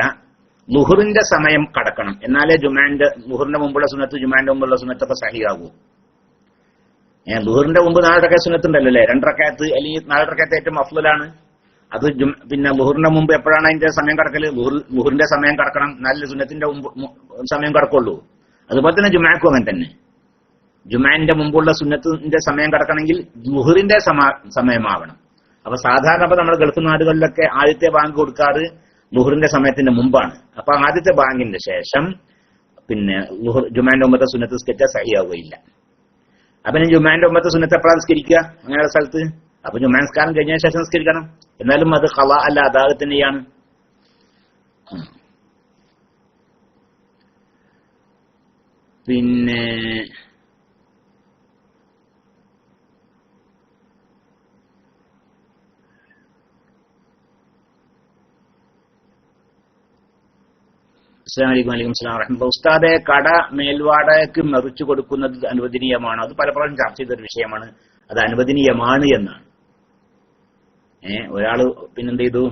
ളുഹറിന്റെ സമയം കടക്കണം, എന്നാലേ ളുഹറിന്റെ മുമ്പുള്ള സുന്നത്ത് ജുമഅന്റെ മുമ്പുള്ള സുന്നത്തൊക്കെ സഹിയാകൂ. ളുഹറിന്റെ മുമ്പ് 4 റക്അത്ത് സുന്നത്തുണ്ടല്ലോ അല്ലെ, 2 റക്അത്ത് അല്ലെങ്കിൽ 4 റക്അത്ത് ഏറ്റവും അഫ്ളലാണ്. അത് പിന്നെ ളുഹറിന്റെ മുമ്പ് എപ്പോഴാണ് അതിന്റെ സമയം കടക്കല്? ളുഹറിന്റെ സമയം കടക്കണം, നല്ല സുന്നത്തിന്റെ സമയം കടക്കുള്ളൂ. അതുപോലെ തന്നെ ജുമഅക്കും അങ്ങനെ തന്നെ. ജുമഅന്റെ മുമ്പുള്ള സുന്നത്തിന്റെ സമയം കടക്കണമെങ്കിൽ ളുഹറിന്റെ സമയമാവണം. അപ്പൊ സാധാരണ നമ്മുടെ ഗൾഫ് നാടുകളിലൊക്കെ ആദ്യത്തെ ബാങ്ക് കൊടുക്കാറ് ളുഹറിന്റെ സമയത്തിന്റെ മുമ്പാണ്. അപ്പൊ ആദ്യത്തെ ബാങ്കിന്റെ ശേഷം പിന്നെ ജുമഅന്റെ മുമ്പത്തെ സുന്നത്ത് നിസ്കരിച്ചാൽ സഹിയാവുകയില്ല. അപ്പൊ ഞാൻ ജുമഅന്റെ മുമ്പത്തെ സുന്നത്ത് എപ്പോഴാണ് നിസ്കരിക്കുക അങ്ങനെയുള്ള സ്ഥലത്ത്? അപ്പൊ ജുമഅ നിസ്കാരം കഴിഞ്ഞതിന് ശേഷം നിസ്കരിക്കണം. എന്നാലും അത് ഖളാ അല്ല, അദാ തന്നെയാണ്. പിന്നെ അസ്സലാമു അലൈക്കും. വലൈക്കും സലാം വറഹ്മത്തുള്ളാഹി. ഉസ്താദെ, കട മേൽവാടകയ്ക്ക് മറിച്ചു കൊടുക്കുന്നത് അനുവദനീയമാണോ? അത് പലപ്പോഴും ചർച്ച ചെയ്തൊരു വിഷയമാണ്. അത് അനുവദനീയമാണ് എന്നാണ്. ഒരാള് പിന്നെന്ത് ചെയ്തു,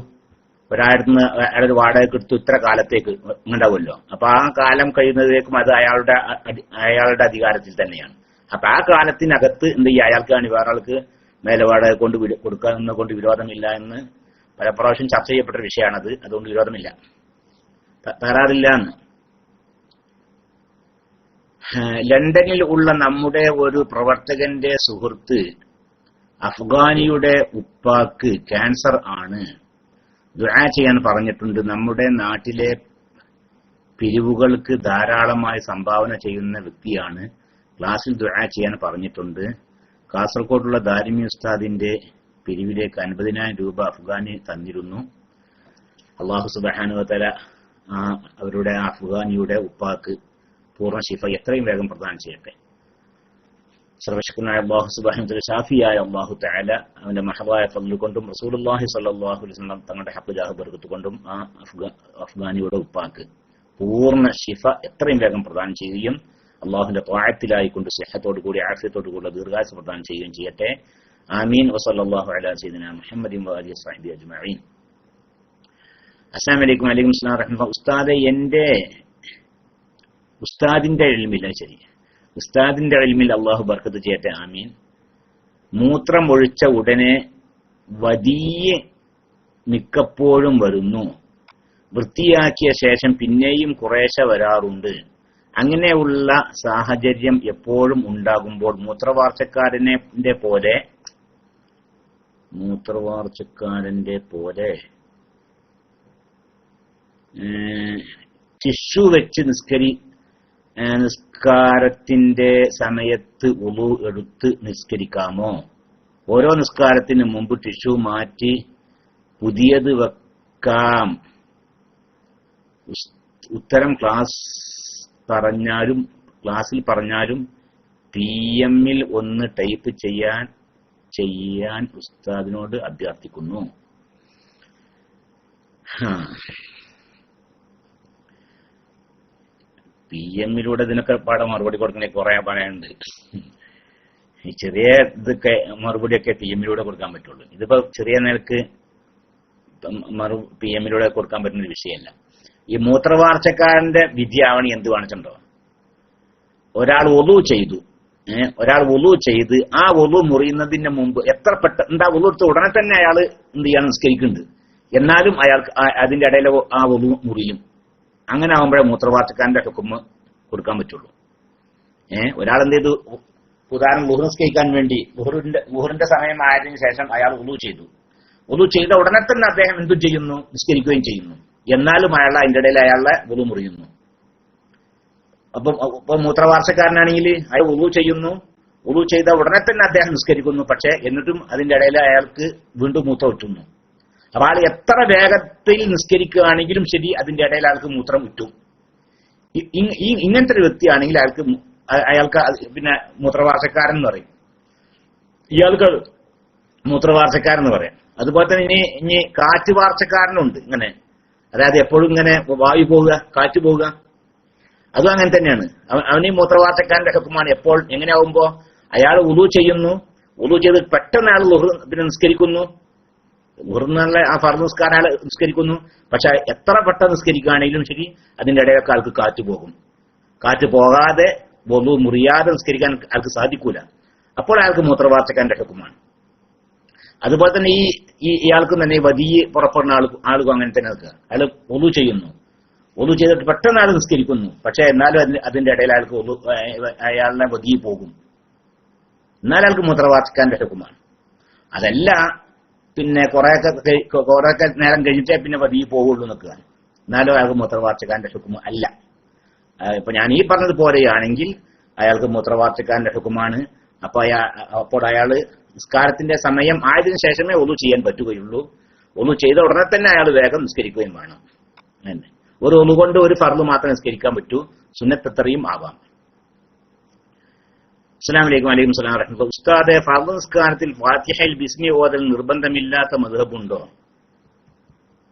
ഒരാളുടെ അയാളൊരു വാടകയ്ക്ക് എടുത്തു ഇത്ര കാലത്തേക്ക് ഉണ്ടാവുമല്ലോ. അപ്പൊ ആ കാലം കഴിയുന്നതിലേക്കും അത് അയാളുടെ അധികാരത്തിൽ തന്നെയാണ്. അപ്പൊ ആ കാലത്തിനകത്ത് എന്ത് ചെയ്യുക, അയാൾക്കാണ് വേറെ ആൾക്ക് മേൽവാടക കൊണ്ട് കൊടുക്കാവുന്ന കൊണ്ട് വിരോധമില്ല എന്ന് പല പ്രാവശ്യം ചർച്ച ചെയ്യപ്പെട്ട വിഷയമാണത്. അതുകൊണ്ട് വിരോധമില്ല, തകരാറില്ല എന്ന്. ലണ്ടനിൽ ഉള്ള നമ്മുടെ ഒരു പ്രവർത്തകന്റെ സുഹൃത്ത് അഫ്ഗാനിയുടെ ഉപ്പാക്ക് ക്യാൻസർ ആണ്, ദുആ ചെയ്യാൻ പറഞ്ഞിട്ടുണ്ട്. നമ്മുടെ നാട്ടിലെ പിരിവുകൾക്ക് ധാരാളമായി സംഭാവന ചെയ്യുന്ന വ്യക്തിയാണ്. ക്ലാസ്സിൽ ദുആ ചെയ്യാൻ പറഞ്ഞിട്ടുണ്ട്. കാസർഗോഡുള്ള ദാരിമി ഉസ്താദിന്റെ പിരിവിലേക്ക് 50,000 രൂപ അഫ്ഗാനി തന്നിരുന്നു. അല്ലാഹു സുബ്ഹാനഹു വ തആല അവരുടെ അഫ്ഗാനിയുടെ ഉപ്പാക്ക് പൂർണ്ണ ശിഫ എത്രയും വേഗം പ്രദാനം ചെയ്യട്ടെ. സർവശക്തനായ അല്ലാഹു സുബ്ഹാനഹു വ തആല ഷാഫിയായ അല്ലാഹു തആല അവന്റെ മഹദായ ഫദ്ൽ കൊണ്ടും റസൂലുള്ളാഹി സ്വല്ലല്ലാഹു അലൈഹി വസല്ലം തങ്ങളുടെ ഹഖ് ജാഹ് ബർക്കത്ത് കൊണ്ടും ആ അഫ്ഗാനിയുടെ ഉപ്പാക്ക് പൂർണ്ണ ശിഫ എത്രയും വേഗം പ്രദാനം ചെയ്യുകയും അല്ലാഹുവിന്റെ ത്വാഅത്തിലായിക്കൊണ്ട് സിഹത്തോടു കൂടി ആഫിയത്തോടു കൂടി ദീർഘായുസ്സ് പ്രദാനം ചെയ്യുകയും ചെയ്യട്ടെ. ആമീൻ. വസല്ലല്ലാഹു അലാ സയ്യിദിനാ മുഹമ്മദിൻ വഅലിഹി വസഹ്ബിഹി അജ്മഈൻ. അസ്സലാമു അലൈക്കും. വഅലൈക്കും അസ്സലാം വറഹ്മത്തുള്ളാഹി. ഉസ്താദേ, എന്റെ ഉസ്താദിന്റെ ഇൽമില്ല, ശരി, ഉസ്താദിന്റെ ഇൽമിൽ അല്ലാഹു ബർക്കത്ത് ചെയ്യട്ടെ. ആമീൻ. മൂത്രം ഒഴിച്ച ഉടനെ വദിയ മിക്കപ്പോഴും വരുന്നു. വൃത്തിയാക്കിയ ശേഷം പിന്നെയും കുറേശ്ശെ വരാറുണ്ട്. അങ്ങനെയുള്ള സാഹചര്യം എപ്പോഴും ഉണ്ടാകുമ്പോൾ മൂത്രവാർച്ചക്കാരന്റെ പോലെ ടിഷ്യൂ വെച്ച് നിസ്കാരത്തിന്റെ സമയത്ത് വുളു എടുത്ത് നിസ്കരിക്കാമോ? ഓരോ നിസ്കാരത്തിന് മുമ്പ് ടിഷ്യൂ മാറ്റി പുതിയത് വെക്കാം. ഉത്തരം ക്ലാസ്സിൽ പറഞ്ഞാലും PM ൽ ഒന്ന് ടൈപ്പ് ചെയ്യാൻ ഉസ്താദിനോട് അഭ്യർത്ഥിക്കുന്നു. PM ിലൂടെ ഇതിനൊക്കെ പാടെ മറുപടി കൊടുക്കണേ കുറെ പറയാനുണ്ട്. ഈ ചെറിയ ഇതൊക്കെ മറുപടിയൊക്കെ PM ിലൂടെ കൊടുക്കാൻ പറ്റുള്ളൂ. ഇതിപ്പോ ചെറിയ നിലക്ക് PM ിലൂടെ കൊടുക്കാൻ പറ്റുന്ന ഒരു വിഷയമല്ല. ഈ മൂത്രവാർച്ചക്കാരന്റെ വിധിയാവണി എന്ത് കാണിച്ചിട്ടുണ്ടോ? ഒരാൾ വുളു ചെയ്ത് ആ വുളു മുറിയുന്നതിന് മുമ്പ് എത്ര എന്താ വുളു എടുത്ത് ഉടനെ തന്നെ അയാൾ എന്ത് ചെയ്യാൻ നിസ്കരിക്കുന്നുണ്ട്, എന്നാലും അയാൾക്ക് അതിന്റെ ഇടയിൽ ആ വുളു മുറിയും. അങ്ങനെ ആകുമ്പോഴേ മൂത്രവാർച്ചക്കാരന്റെ ഹുക്മ് കൊടുക്കാൻ പറ്റുള്ളൂ. ഒരാൾ എന്ത് ചെയ്തു, ഉദാഹരണം ളുഹർ നിസ്കരിക്കാൻ വേണ്ടി ളുഹറിന്റെ സമയം ആയതിനു ശേഷം അയാൾ വുളു ചെയ്ത ഉടനെ തന്നെ അദ്ദേഹം എന്തും ചെയ്യുന്നു, നിസ്കരിക്കുകയും ചെയ്യുന്നു. എന്നാലും അതിന്റെ ഇടയിൽ അയാളുടെ വുളു മുറിയുന്നു. ഇപ്പൊ മൂത്രവാർച്ചക്കാരനാണെങ്കിൽ അയാൾ വുളു ചെയ്ത ഉടനെ തന്നെ അദ്ദേഹം നിസ്കരിക്കുന്നു. പക്ഷെ എന്നിട്ടും അതിന്റെ ഇടയിൽ അയാൾക്ക് വീണ്ടും മൂത്രം ഉറ്റുന്നു. അപ്പൊ ആൾ എത്ര വേഗത്തിൽ നിസ്കരിക്കുകയാണെങ്കിലും ശരി, അതിന്റെ ഇടയിൽ അയാൾക്ക് മൂത്രം ഉറ്റും. ഇങ്ങനത്തെ ഒരു വ്യക്തിയാണെങ്കിൽ അയാൾക്ക് പിന്നെ മൂത്രവാർച്ചക്കാരൻ എന്ന് പറയും. ഇയാൾക്ക് മൂത്രവാർച്ചക്കാരൻ എന്ന് പറയാം. അതുപോലെ തന്നെ ഇനി കാറ്റ് വാർച്ചക്കാരനുണ്ട്. ഇങ്ങനെ, അതായത് എപ്പോഴും ഇങ്ങനെ വായു പോവുക, കാറ്റ് പോവുക, അതും അങ്ങനെ തന്നെയാണ്. അവന് ഈ മൂത്രവാർച്ചക്കാരന്റെ ഹുക്മാണ്. എപ്പോൾ എങ്ങനെയാവുമ്പോ അയാൾ വുളു ചെയ്ത് പെട്ടെന്ന് അയാൾ പിന്നെ നിസ്കരിക്കുന്നു. ളുഹറിനുള്ള ആ ഫർദ് നിസ്കാരം അയാൾ നിസ്കരിക്കുന്നു. പക്ഷെ എത്ര പെട്ടെന്ന് നിസ്കരിക്കുകയാണെങ്കിലും ശരി, അതിന്റെ ഇടയിലൊക്കെ ആൾക്ക് കാറ്റ് പോകും. കാറ്റ് പോകാതെ വുളു മുറിയാതെ നിസ്കരിക്കാൻ അയാൾക്ക് സാധിക്കൂല. അപ്പോൾ അയാൾക്ക് മൂത്രവാർച്ചക്കാരന്റെ ഹുക്മാണ്. അതുപോലെ തന്നെ ഇയാൾക്കും തന്നെ വദിയെ പുറപ്പെടുന്ന ആളുകൾ അങ്ങനെ തന്നെ നിൽക്കുക. അയാൾ വുളു ചെയ്തിട്ട് പെട്ടെന്ന് അയാൾ നിസ്കരിക്കുന്നു. പക്ഷെ എന്നാലും അതിന്റെ ഇടയിൽ അയാൾക്ക് അയാളുടെ വദിയെ പോകും. എന്നാൽ അയാൾക്ക് മൂത്രവാർച്ചക്കാരന്റെ ഹുക്മാണ്. അതല്ല പിന്നെ കുറെയൊക്കെ നേരം കഴിഞ്ഞിട്ടേ പിന്നെ വദിയെ പോകുള്ളൂ നിൽക്കുക. എന്നാലും അയാൾക്ക് മൂത്രവാർച്ചക്കാരന്റെ ഹുക്മ അല്ല. ഇപ്പൊ ഞാൻ ഈ പറഞ്ഞതുപോലെയാണെങ്കിൽ അയാൾക്ക് മൂത്രവാർച്ചക്കാരന്റെ ഹുക്മാണ്. അപ്പോൾ അയാള് നിസ്കാരത്തിന്റെ സമയം ആയതിനു ശേഷമേ വുളു ചെയ്യാൻ പറ്റുകയുള്ളൂ. വുളു ചെയ്ത ഉടനെ തന്നെ അയാൾ വേഗം നിസ്കരിക്കുകയും വേണം. ഒരു വുളു കൊണ്ട് ഒരു ഫർദ് മാത്രം നിസ്കരിക്കാൻ പറ്റൂ, സുന്നത്ത് എത്രയും ആവാം. അസ്സലാമു അലൈക്കും. വഅലൈക്കും സലാം വറഹ്മത്തുള്ളാഹി. ഉസ്താദേ, ഫർദ് നിസ്കാരത്തിൽ ഫാത്തിഹയിൽ ബിസ്മി ഓതൽ നിർബന്ധമില്ലാത്ത മദ്ഹബുണ്ടോ?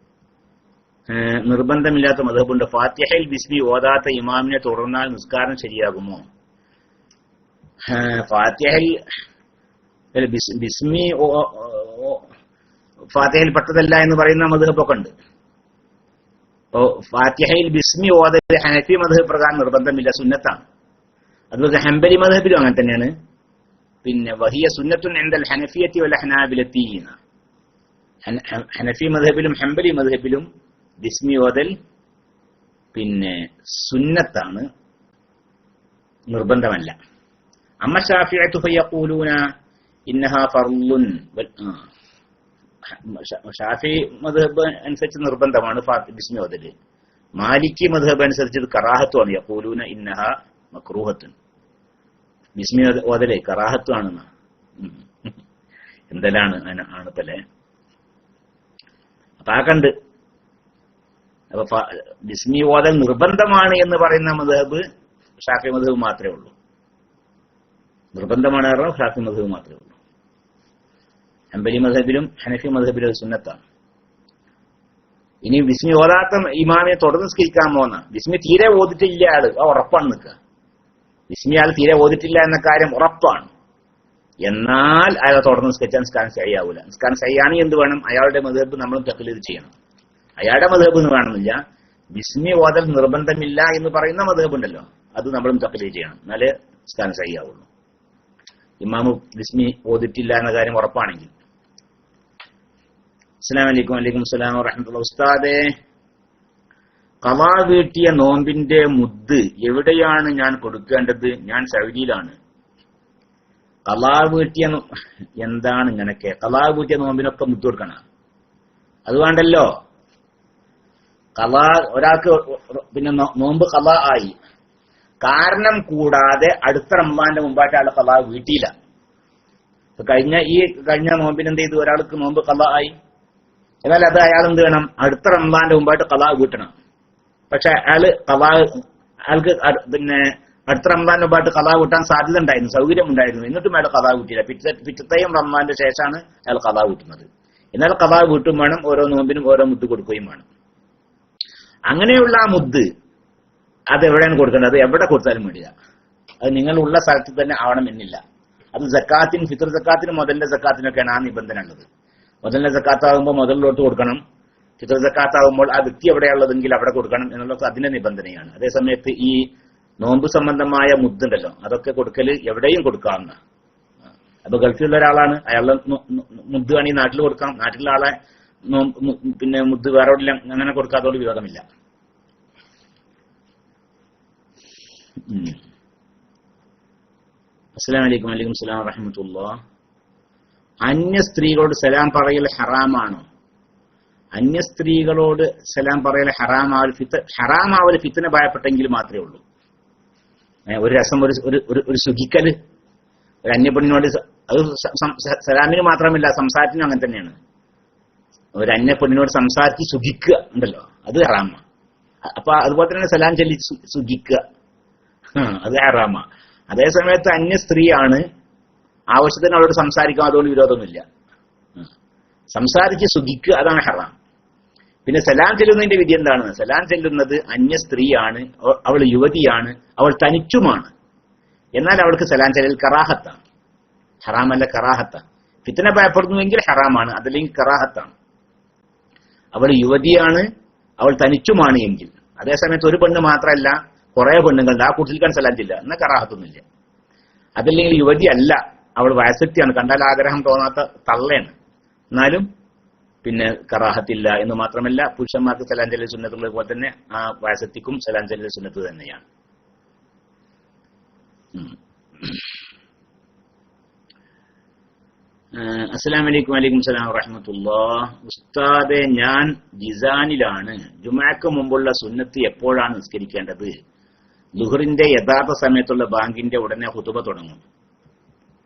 നിർബന്ധമില്ലാത്ത മദ്ഹബുണ്ട്. ഫാത്തിഹയിൽ ബിസ്മി ഓതാത്ത ഇമാമിനെ തുടർന്നാൽ നിസ്കാരം ശരിയാകുമോ? ഫാത്തിഹയിൽ ബിസ്മി ഫാത്തിഹയിൽ പെട്ടതല്ല എന്ന് പറയുന്ന മദ്ഹബൊക്കെ ഉണ്ട്. ഫാത്തിഹയിൽ ബിസ്മി ഓതൽ ഹനഫി മദ്ഹബ് പ്രകാരം നിർബന്ധമില്ല, സുന്നത്താണ്. അതുപോലെ ഹംബലി മദ്ഹബിലും അങ്ങനെ തന്നെയാണ്. പിന്നെ വഹിയ സുന്നത്തുൻ ഇൻദൽ ഹനഫിയത്തി വൽ ഹനാബിലത്തി, ഹനഫി മദ്ഹബിലും ഹംബലി മദ്ഹബിലും ബിസ്മി ഓതൽ പിന്നെ സുന്നത്താണ്. നിർബന്ധമല്ല. അമ്മ ഷാഫിഅത്തു ഫയഖൂലൂന ഇന്നഹാ ഫർളുൻ. ഷാഫി മദ്ഹബ് അനുസരിച്ച് നിർബന്ധമാണ് ബിസ്മി ഓതല്. മാലിക്കി മദ്ഹബ് അനുസരിച്ച് ഇത് കറാഹത്തുമാണ്. യഖൂലൂന ഇന്നഹാ മക്റൂഹത്തുൻ. ബിസ്മി ഓതല് കറാഹത്തുവാണെന്ന്. എന്തെല്ലാണ് ആണ് പലെ അപ്പൊ ആ കണ്ട്. അപ്പൊ ബിസ്മി ഓതൽ നിർബന്ധമാണ് എന്ന് പറയുന്ന മദ്ഹബ് ഷാഫി മദ്ഹബ് മാത്രമേ ഉള്ളൂ. നിർബന്ധമാണ് പറഞ്ഞാൽ ഷാഫി മദ്ഹബ് മാത്രമേ ഉള്ളൂ. ഹംബലി മദ്ഹബിലും ഹനഫി മദ്ഹബിലും അത് സുന്നത്താണ്. ഇനി ബിസ്മി ഓതാത്ത ഇമാമിനെ തുടർന്ന് നിസ്കരിക്കാൻ പോകുന്ന ബിസ്മി തീരെ ഓതിട്ടില്ല ആള് ആ ഉറപ്പാണ് നിൽക്കുക. ബിസ്മി ആൾ തീരെ ഓതിട്ടില്ല എന്ന കാര്യം ഉറപ്പാണ്. എന്നാൽ അയാളെ തുടർന്ന് നിസ്കരിച്ചാൽ നിസ്കാരം ശരിയാവൂല. നിസ്കാരം ശരിയാണെങ്കിൽ എന്ത് വേണം? അയാളുടെ മദ്ഹബ് നമ്മൾ തഖ്ലീദ് ചെയ്യണം. അയാളുടെ മദ്ഹബ് എന്ന് വേണമെന്നില്ല. ബിസ്മി ഓതൽ നിർബന്ധമില്ല എന്ന് പറയുന്ന മദ്ഹബ് ഉണ്ടല്ലോ, അത് നമ്മളും തഖ്ലീദ് ചെയ്യണം. എന്നാലേ നിസ്കാരം ശരിയാവുള്ളൂ. ഇമാമ് ബിസ്മി ഓതിട്ടില്ല എന്ന കാര്യം ഉറപ്പാണെങ്കിൽ. അസ്സലാമു അലൈക്കും. വലൈക്കും അസ്സലാം വറഹ്മത്തുള്ളാഹി. ഉസ്താദേ, ഖളാ വീട്ടിയ നോമ്പിന്റെ മുദ് എവിടെയാണ് ഞാൻ കൊടുക്കേണ്ടത്? ഞാൻ സൗദിയിലാണ്. ഖളാ വീട്ടിയ എന്താണ് ഇങ്ങനൊക്കെ? ഖളാ വീട്ടിയ നോമ്പിനൊക്കെ മുദ് കൊടുക്കണം. അത് വേണ്ടല്ലോ. ഖളാ ഒരാൾക്ക് പിന്നെ നോമ്പ് ഖളാ ആയി, കാരണം കൂടാതെ അടുത്ത റമദാന്റെ മുമ്പായിട്ട് അയാൾ ഖളാ വീട്ടിയില്ല. കഴിഞ്ഞ നോമ്പിന് എന്ത് ചെയ്തു? ഒരാൾക്ക് നോമ്പ് ഖളാ ആയി. എന്നാൽ അത് അയാൾ എന്ത് വേണം? അടുത്ത റമദാന്റെ മുമ്പായിട്ട് ഖളാ വീട്ടണം. പക്ഷെ അയാൾക്ക് പിന്നെ അടുത്ത റമദാന്റെ മുമ്പായിട്ട് ഖളാ വീട്ടാൻ സാധ്യത ഉണ്ടായിരുന്നു, സൗകര്യം ഉണ്ടായിരുന്നു. എന്നിട്ടും അയാൾ ഖളാ വീട്ടിയില്ല. പിറ്റത്തെയും റമദാന്റെ ശേഷമാണ് അയാൾ ഖളാ വീട്ടുന്നത്. എന്നാൽ ഖളാ വീട്ടും വേണം, ഓരോ നോമ്പിനും ഓരോ മുദ് കൊടുക്കുകയും വേണം. അങ്ങനെയുള്ള ആ മുദ് അത് എവിടെയാണ് കൊടുക്കേണ്ടത്? എവിടെ കൊടുത്താലും വേണ്ടില്ല. അത് നിങ്ങളുള്ള സ്ഥലത്ത് തന്നെ ആവണം എന്നില്ല. അത് സക്കാത്തിന്, ഫിത്ർ സക്കാത്തിനും മുതലിന്റെ സക്കാത്തിനൊക്കെയാണ് ആ നിബന്ധന ഉള്ളത്. മുതലിന്റെ സക്കാത്താകുമ്പോൾ മുതലിലോട്ട് കൊടുക്കണം. ഫിത്ർ സക്കാത്താകുമ്പോൾ ആ വ്യക്തി എവിടെയുള്ളതെങ്കിൽ അവിടെ കൊടുക്കണം എന്നുള്ളത് അതിന്റെ നിബന്ധനയാണ്. അതേസമയത്ത് ഈ നോമ്പ് സംബന്ധമായ മുദ്ദുണ്ടല്ലോ, അതൊക്കെ കൊടുക്കല് എവിടെയും കൊടുക്കാവുന്ന. അപ്പൊ ഗൾഫിലുള്ള ഒരാളാണ്, അയാളുടെ മുദ് വേണമെങ്കിൽ നാട്ടിൽ കൊടുക്കാം. നാട്ടിലുള്ള ആളെ പിന്നെ മുദ് വേറെ എവിടെയും അങ്ങനെ കൊടുക്കാത്തതുകൊണ്ട് വിരോധമില്ല. അസ്സലാമു അലൈക്കും. വലൈക്കും അസ്സലാം വറഹ്മത്തുള്ളാഹി. അന്യ സ്ത്രീകളോട് സലാം പറയൽ ഹറാമാണോ? അന്യ സ്ത്രീകളോട് സലാം പറയൽ ഹറാമാവൽ ഫിത്ന ഭയപ്പെട്ടെങ്കിൽ മാത്രമേ ഉള്ളൂ. ഒരു രസം, ഒരു സുഖിക്കല് ഒരു അന്യപ്പെണ്ണിനോട്, അത് സലാമിന് മാത്രമല്ല സംസാരത്തിനും അങ്ങനെ തന്നെയാണ്. ഒരു അന്യപ്പെണ്ണിനോട് സംസാരിച്ച് സുഖിക്കുക ഉണ്ടല്ലോ, അത് ഹറാമ. അപ്പൊ അതുപോലെ തന്നെ സലാം ചൊല്ലി സുഖിക്കുക, അത് ഹറാമ. അതേസമയത്ത് അന്യ സ്ത്രീയാണ്, ആവശ്യത്തിന് അവരോട് സംസാരിക്കാം, അതുകൊണ്ട് വിരോധമൊന്നുമില്ല. സംസാരിച്ച് സുഖിക്കുക, അതാണ് ഹറാം. പിന്നെ സലാം ചെല്ലുന്നതിന്റെ വിധി എന്താണ്? സലാം ചെല്ലുന്നത് അന്യ സ്ത്രീയാണ്, അവൾ യുവതിയാണ്, അവൾ തനിച്ചുമാണ്. എന്നാൽ അവൾക്ക് സലാം ചെല്ലൽ കറാഹത്താണ്, ഹറാമല്ല കറാഹത്താണ്. ഫിത്ന ഭയപ്പെടുന്നുവെങ്കിൽ ഹറാമാണ്, അതല്ലെങ്കിൽ കറാഹത്താണ്. അവൾ യുവതിയാണ്, അവൾ തനിച്ചുമാണ് എങ്കിൽ. അതേസമയത്ത് ഒരു പെണ്ണ് മാത്രമല്ല, കുറെ പെണ്ണുങ്ങളുണ്ട്, ആ കൂട്ടത്തിൽക്കാൻ സലാം ചെല്ലുക, എന്നാൽ കറാഹത്തൊന്നുമില്ല. അതല്ലെങ്കിൽ യുവതി അല്ല, അവൾ വയസ്സക്തിയാണ്, കണ്ടാൽ ആഗ്രഹം തോന്നാത്ത തള്ളയാണ്, എന്നാലും പിന്നെ കറാഹത്തില്ല എന്ന് മാത്രമല്ല, പുരുഷന്മാർക്ക് സലാം ചെല്ലൽ സുന്നത്തുള്ളത് പോലെ തന്നെ ആ വയസ്സത്തിക്കും സലാം ചെല്ലൽ സുന്നത്ത് തന്നെയാണ്. അസ്സലാമു അലൈക്കും. വലൈക്കും അസ്സലാം വറഹ്മത്തുള്ളാഹി. ഉസ്താദെ, ഞാൻ ജിസാനിലാണ്. ജുമുഅക്ക് മുമ്പുള്ള സുന്നത്ത് എപ്പോഴാണ് നിസ്കരിക്കേണ്ടത്? ളുഹറിന്റെ യഥാർത്ഥ സമയത്തുള്ള ബാങ്കിന്റെ ഉടനെ ഖുതുബ തുടങ്ങും.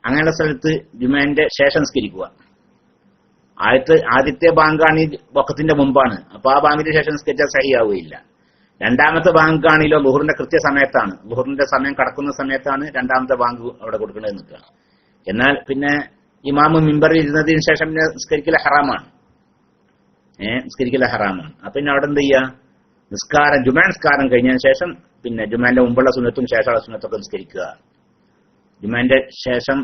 അങ്ങനെയുള്ള സ്ഥലത്ത് ജുമുഅന്റെ ശേഷം നിസ്കരിക്കുക. ആദ്യത്തെ ബാങ്കാണ് ഈ വഖത്തിന്റെ മുമ്പാണ്, അപ്പൊ ആ ബാങ്കിന്റെ ശേഷം നിസ്കരിച്ചാൽ സഹിയാവുകയില്ല. രണ്ടാമത്തെ ബാങ്കാണില്ലോ ളുഹറിന്റെ കൃത്യസമയത്താണ്, ളുഹറിന്റെ സമയം കടക്കുന്ന സമയത്താണ് രണ്ടാമത്തെ ബാങ്ക് അവിടെ കൊടുക്കേണ്ടത് നിൽക്കുക. എന്നാൽ പിന്നെ ഇമാമ് മിമ്പറിൽ ഇരുന്നതിന് ശേഷം പിന്നെ നിസ്കരിക്കൽ ഹറാമാണ്. നിസ്കരിക്കൽ ഹറാമാണ്. അപ്പൊ പിന്നെ അവിടെ എന്ത് ചെയ്യുക? നിസ്കാരം, ജുമാ നിസ്കാരം കഴിഞ്ഞതിന് ശേഷം പിന്നെ ജുമാന്റെ മുമ്പുള്ള സുന്നത്തും ശേഷമുള്ള സുന്നത്തൊക്കെ നിസ്കരിക്കുക. ജുമാന്റെ ശേഷം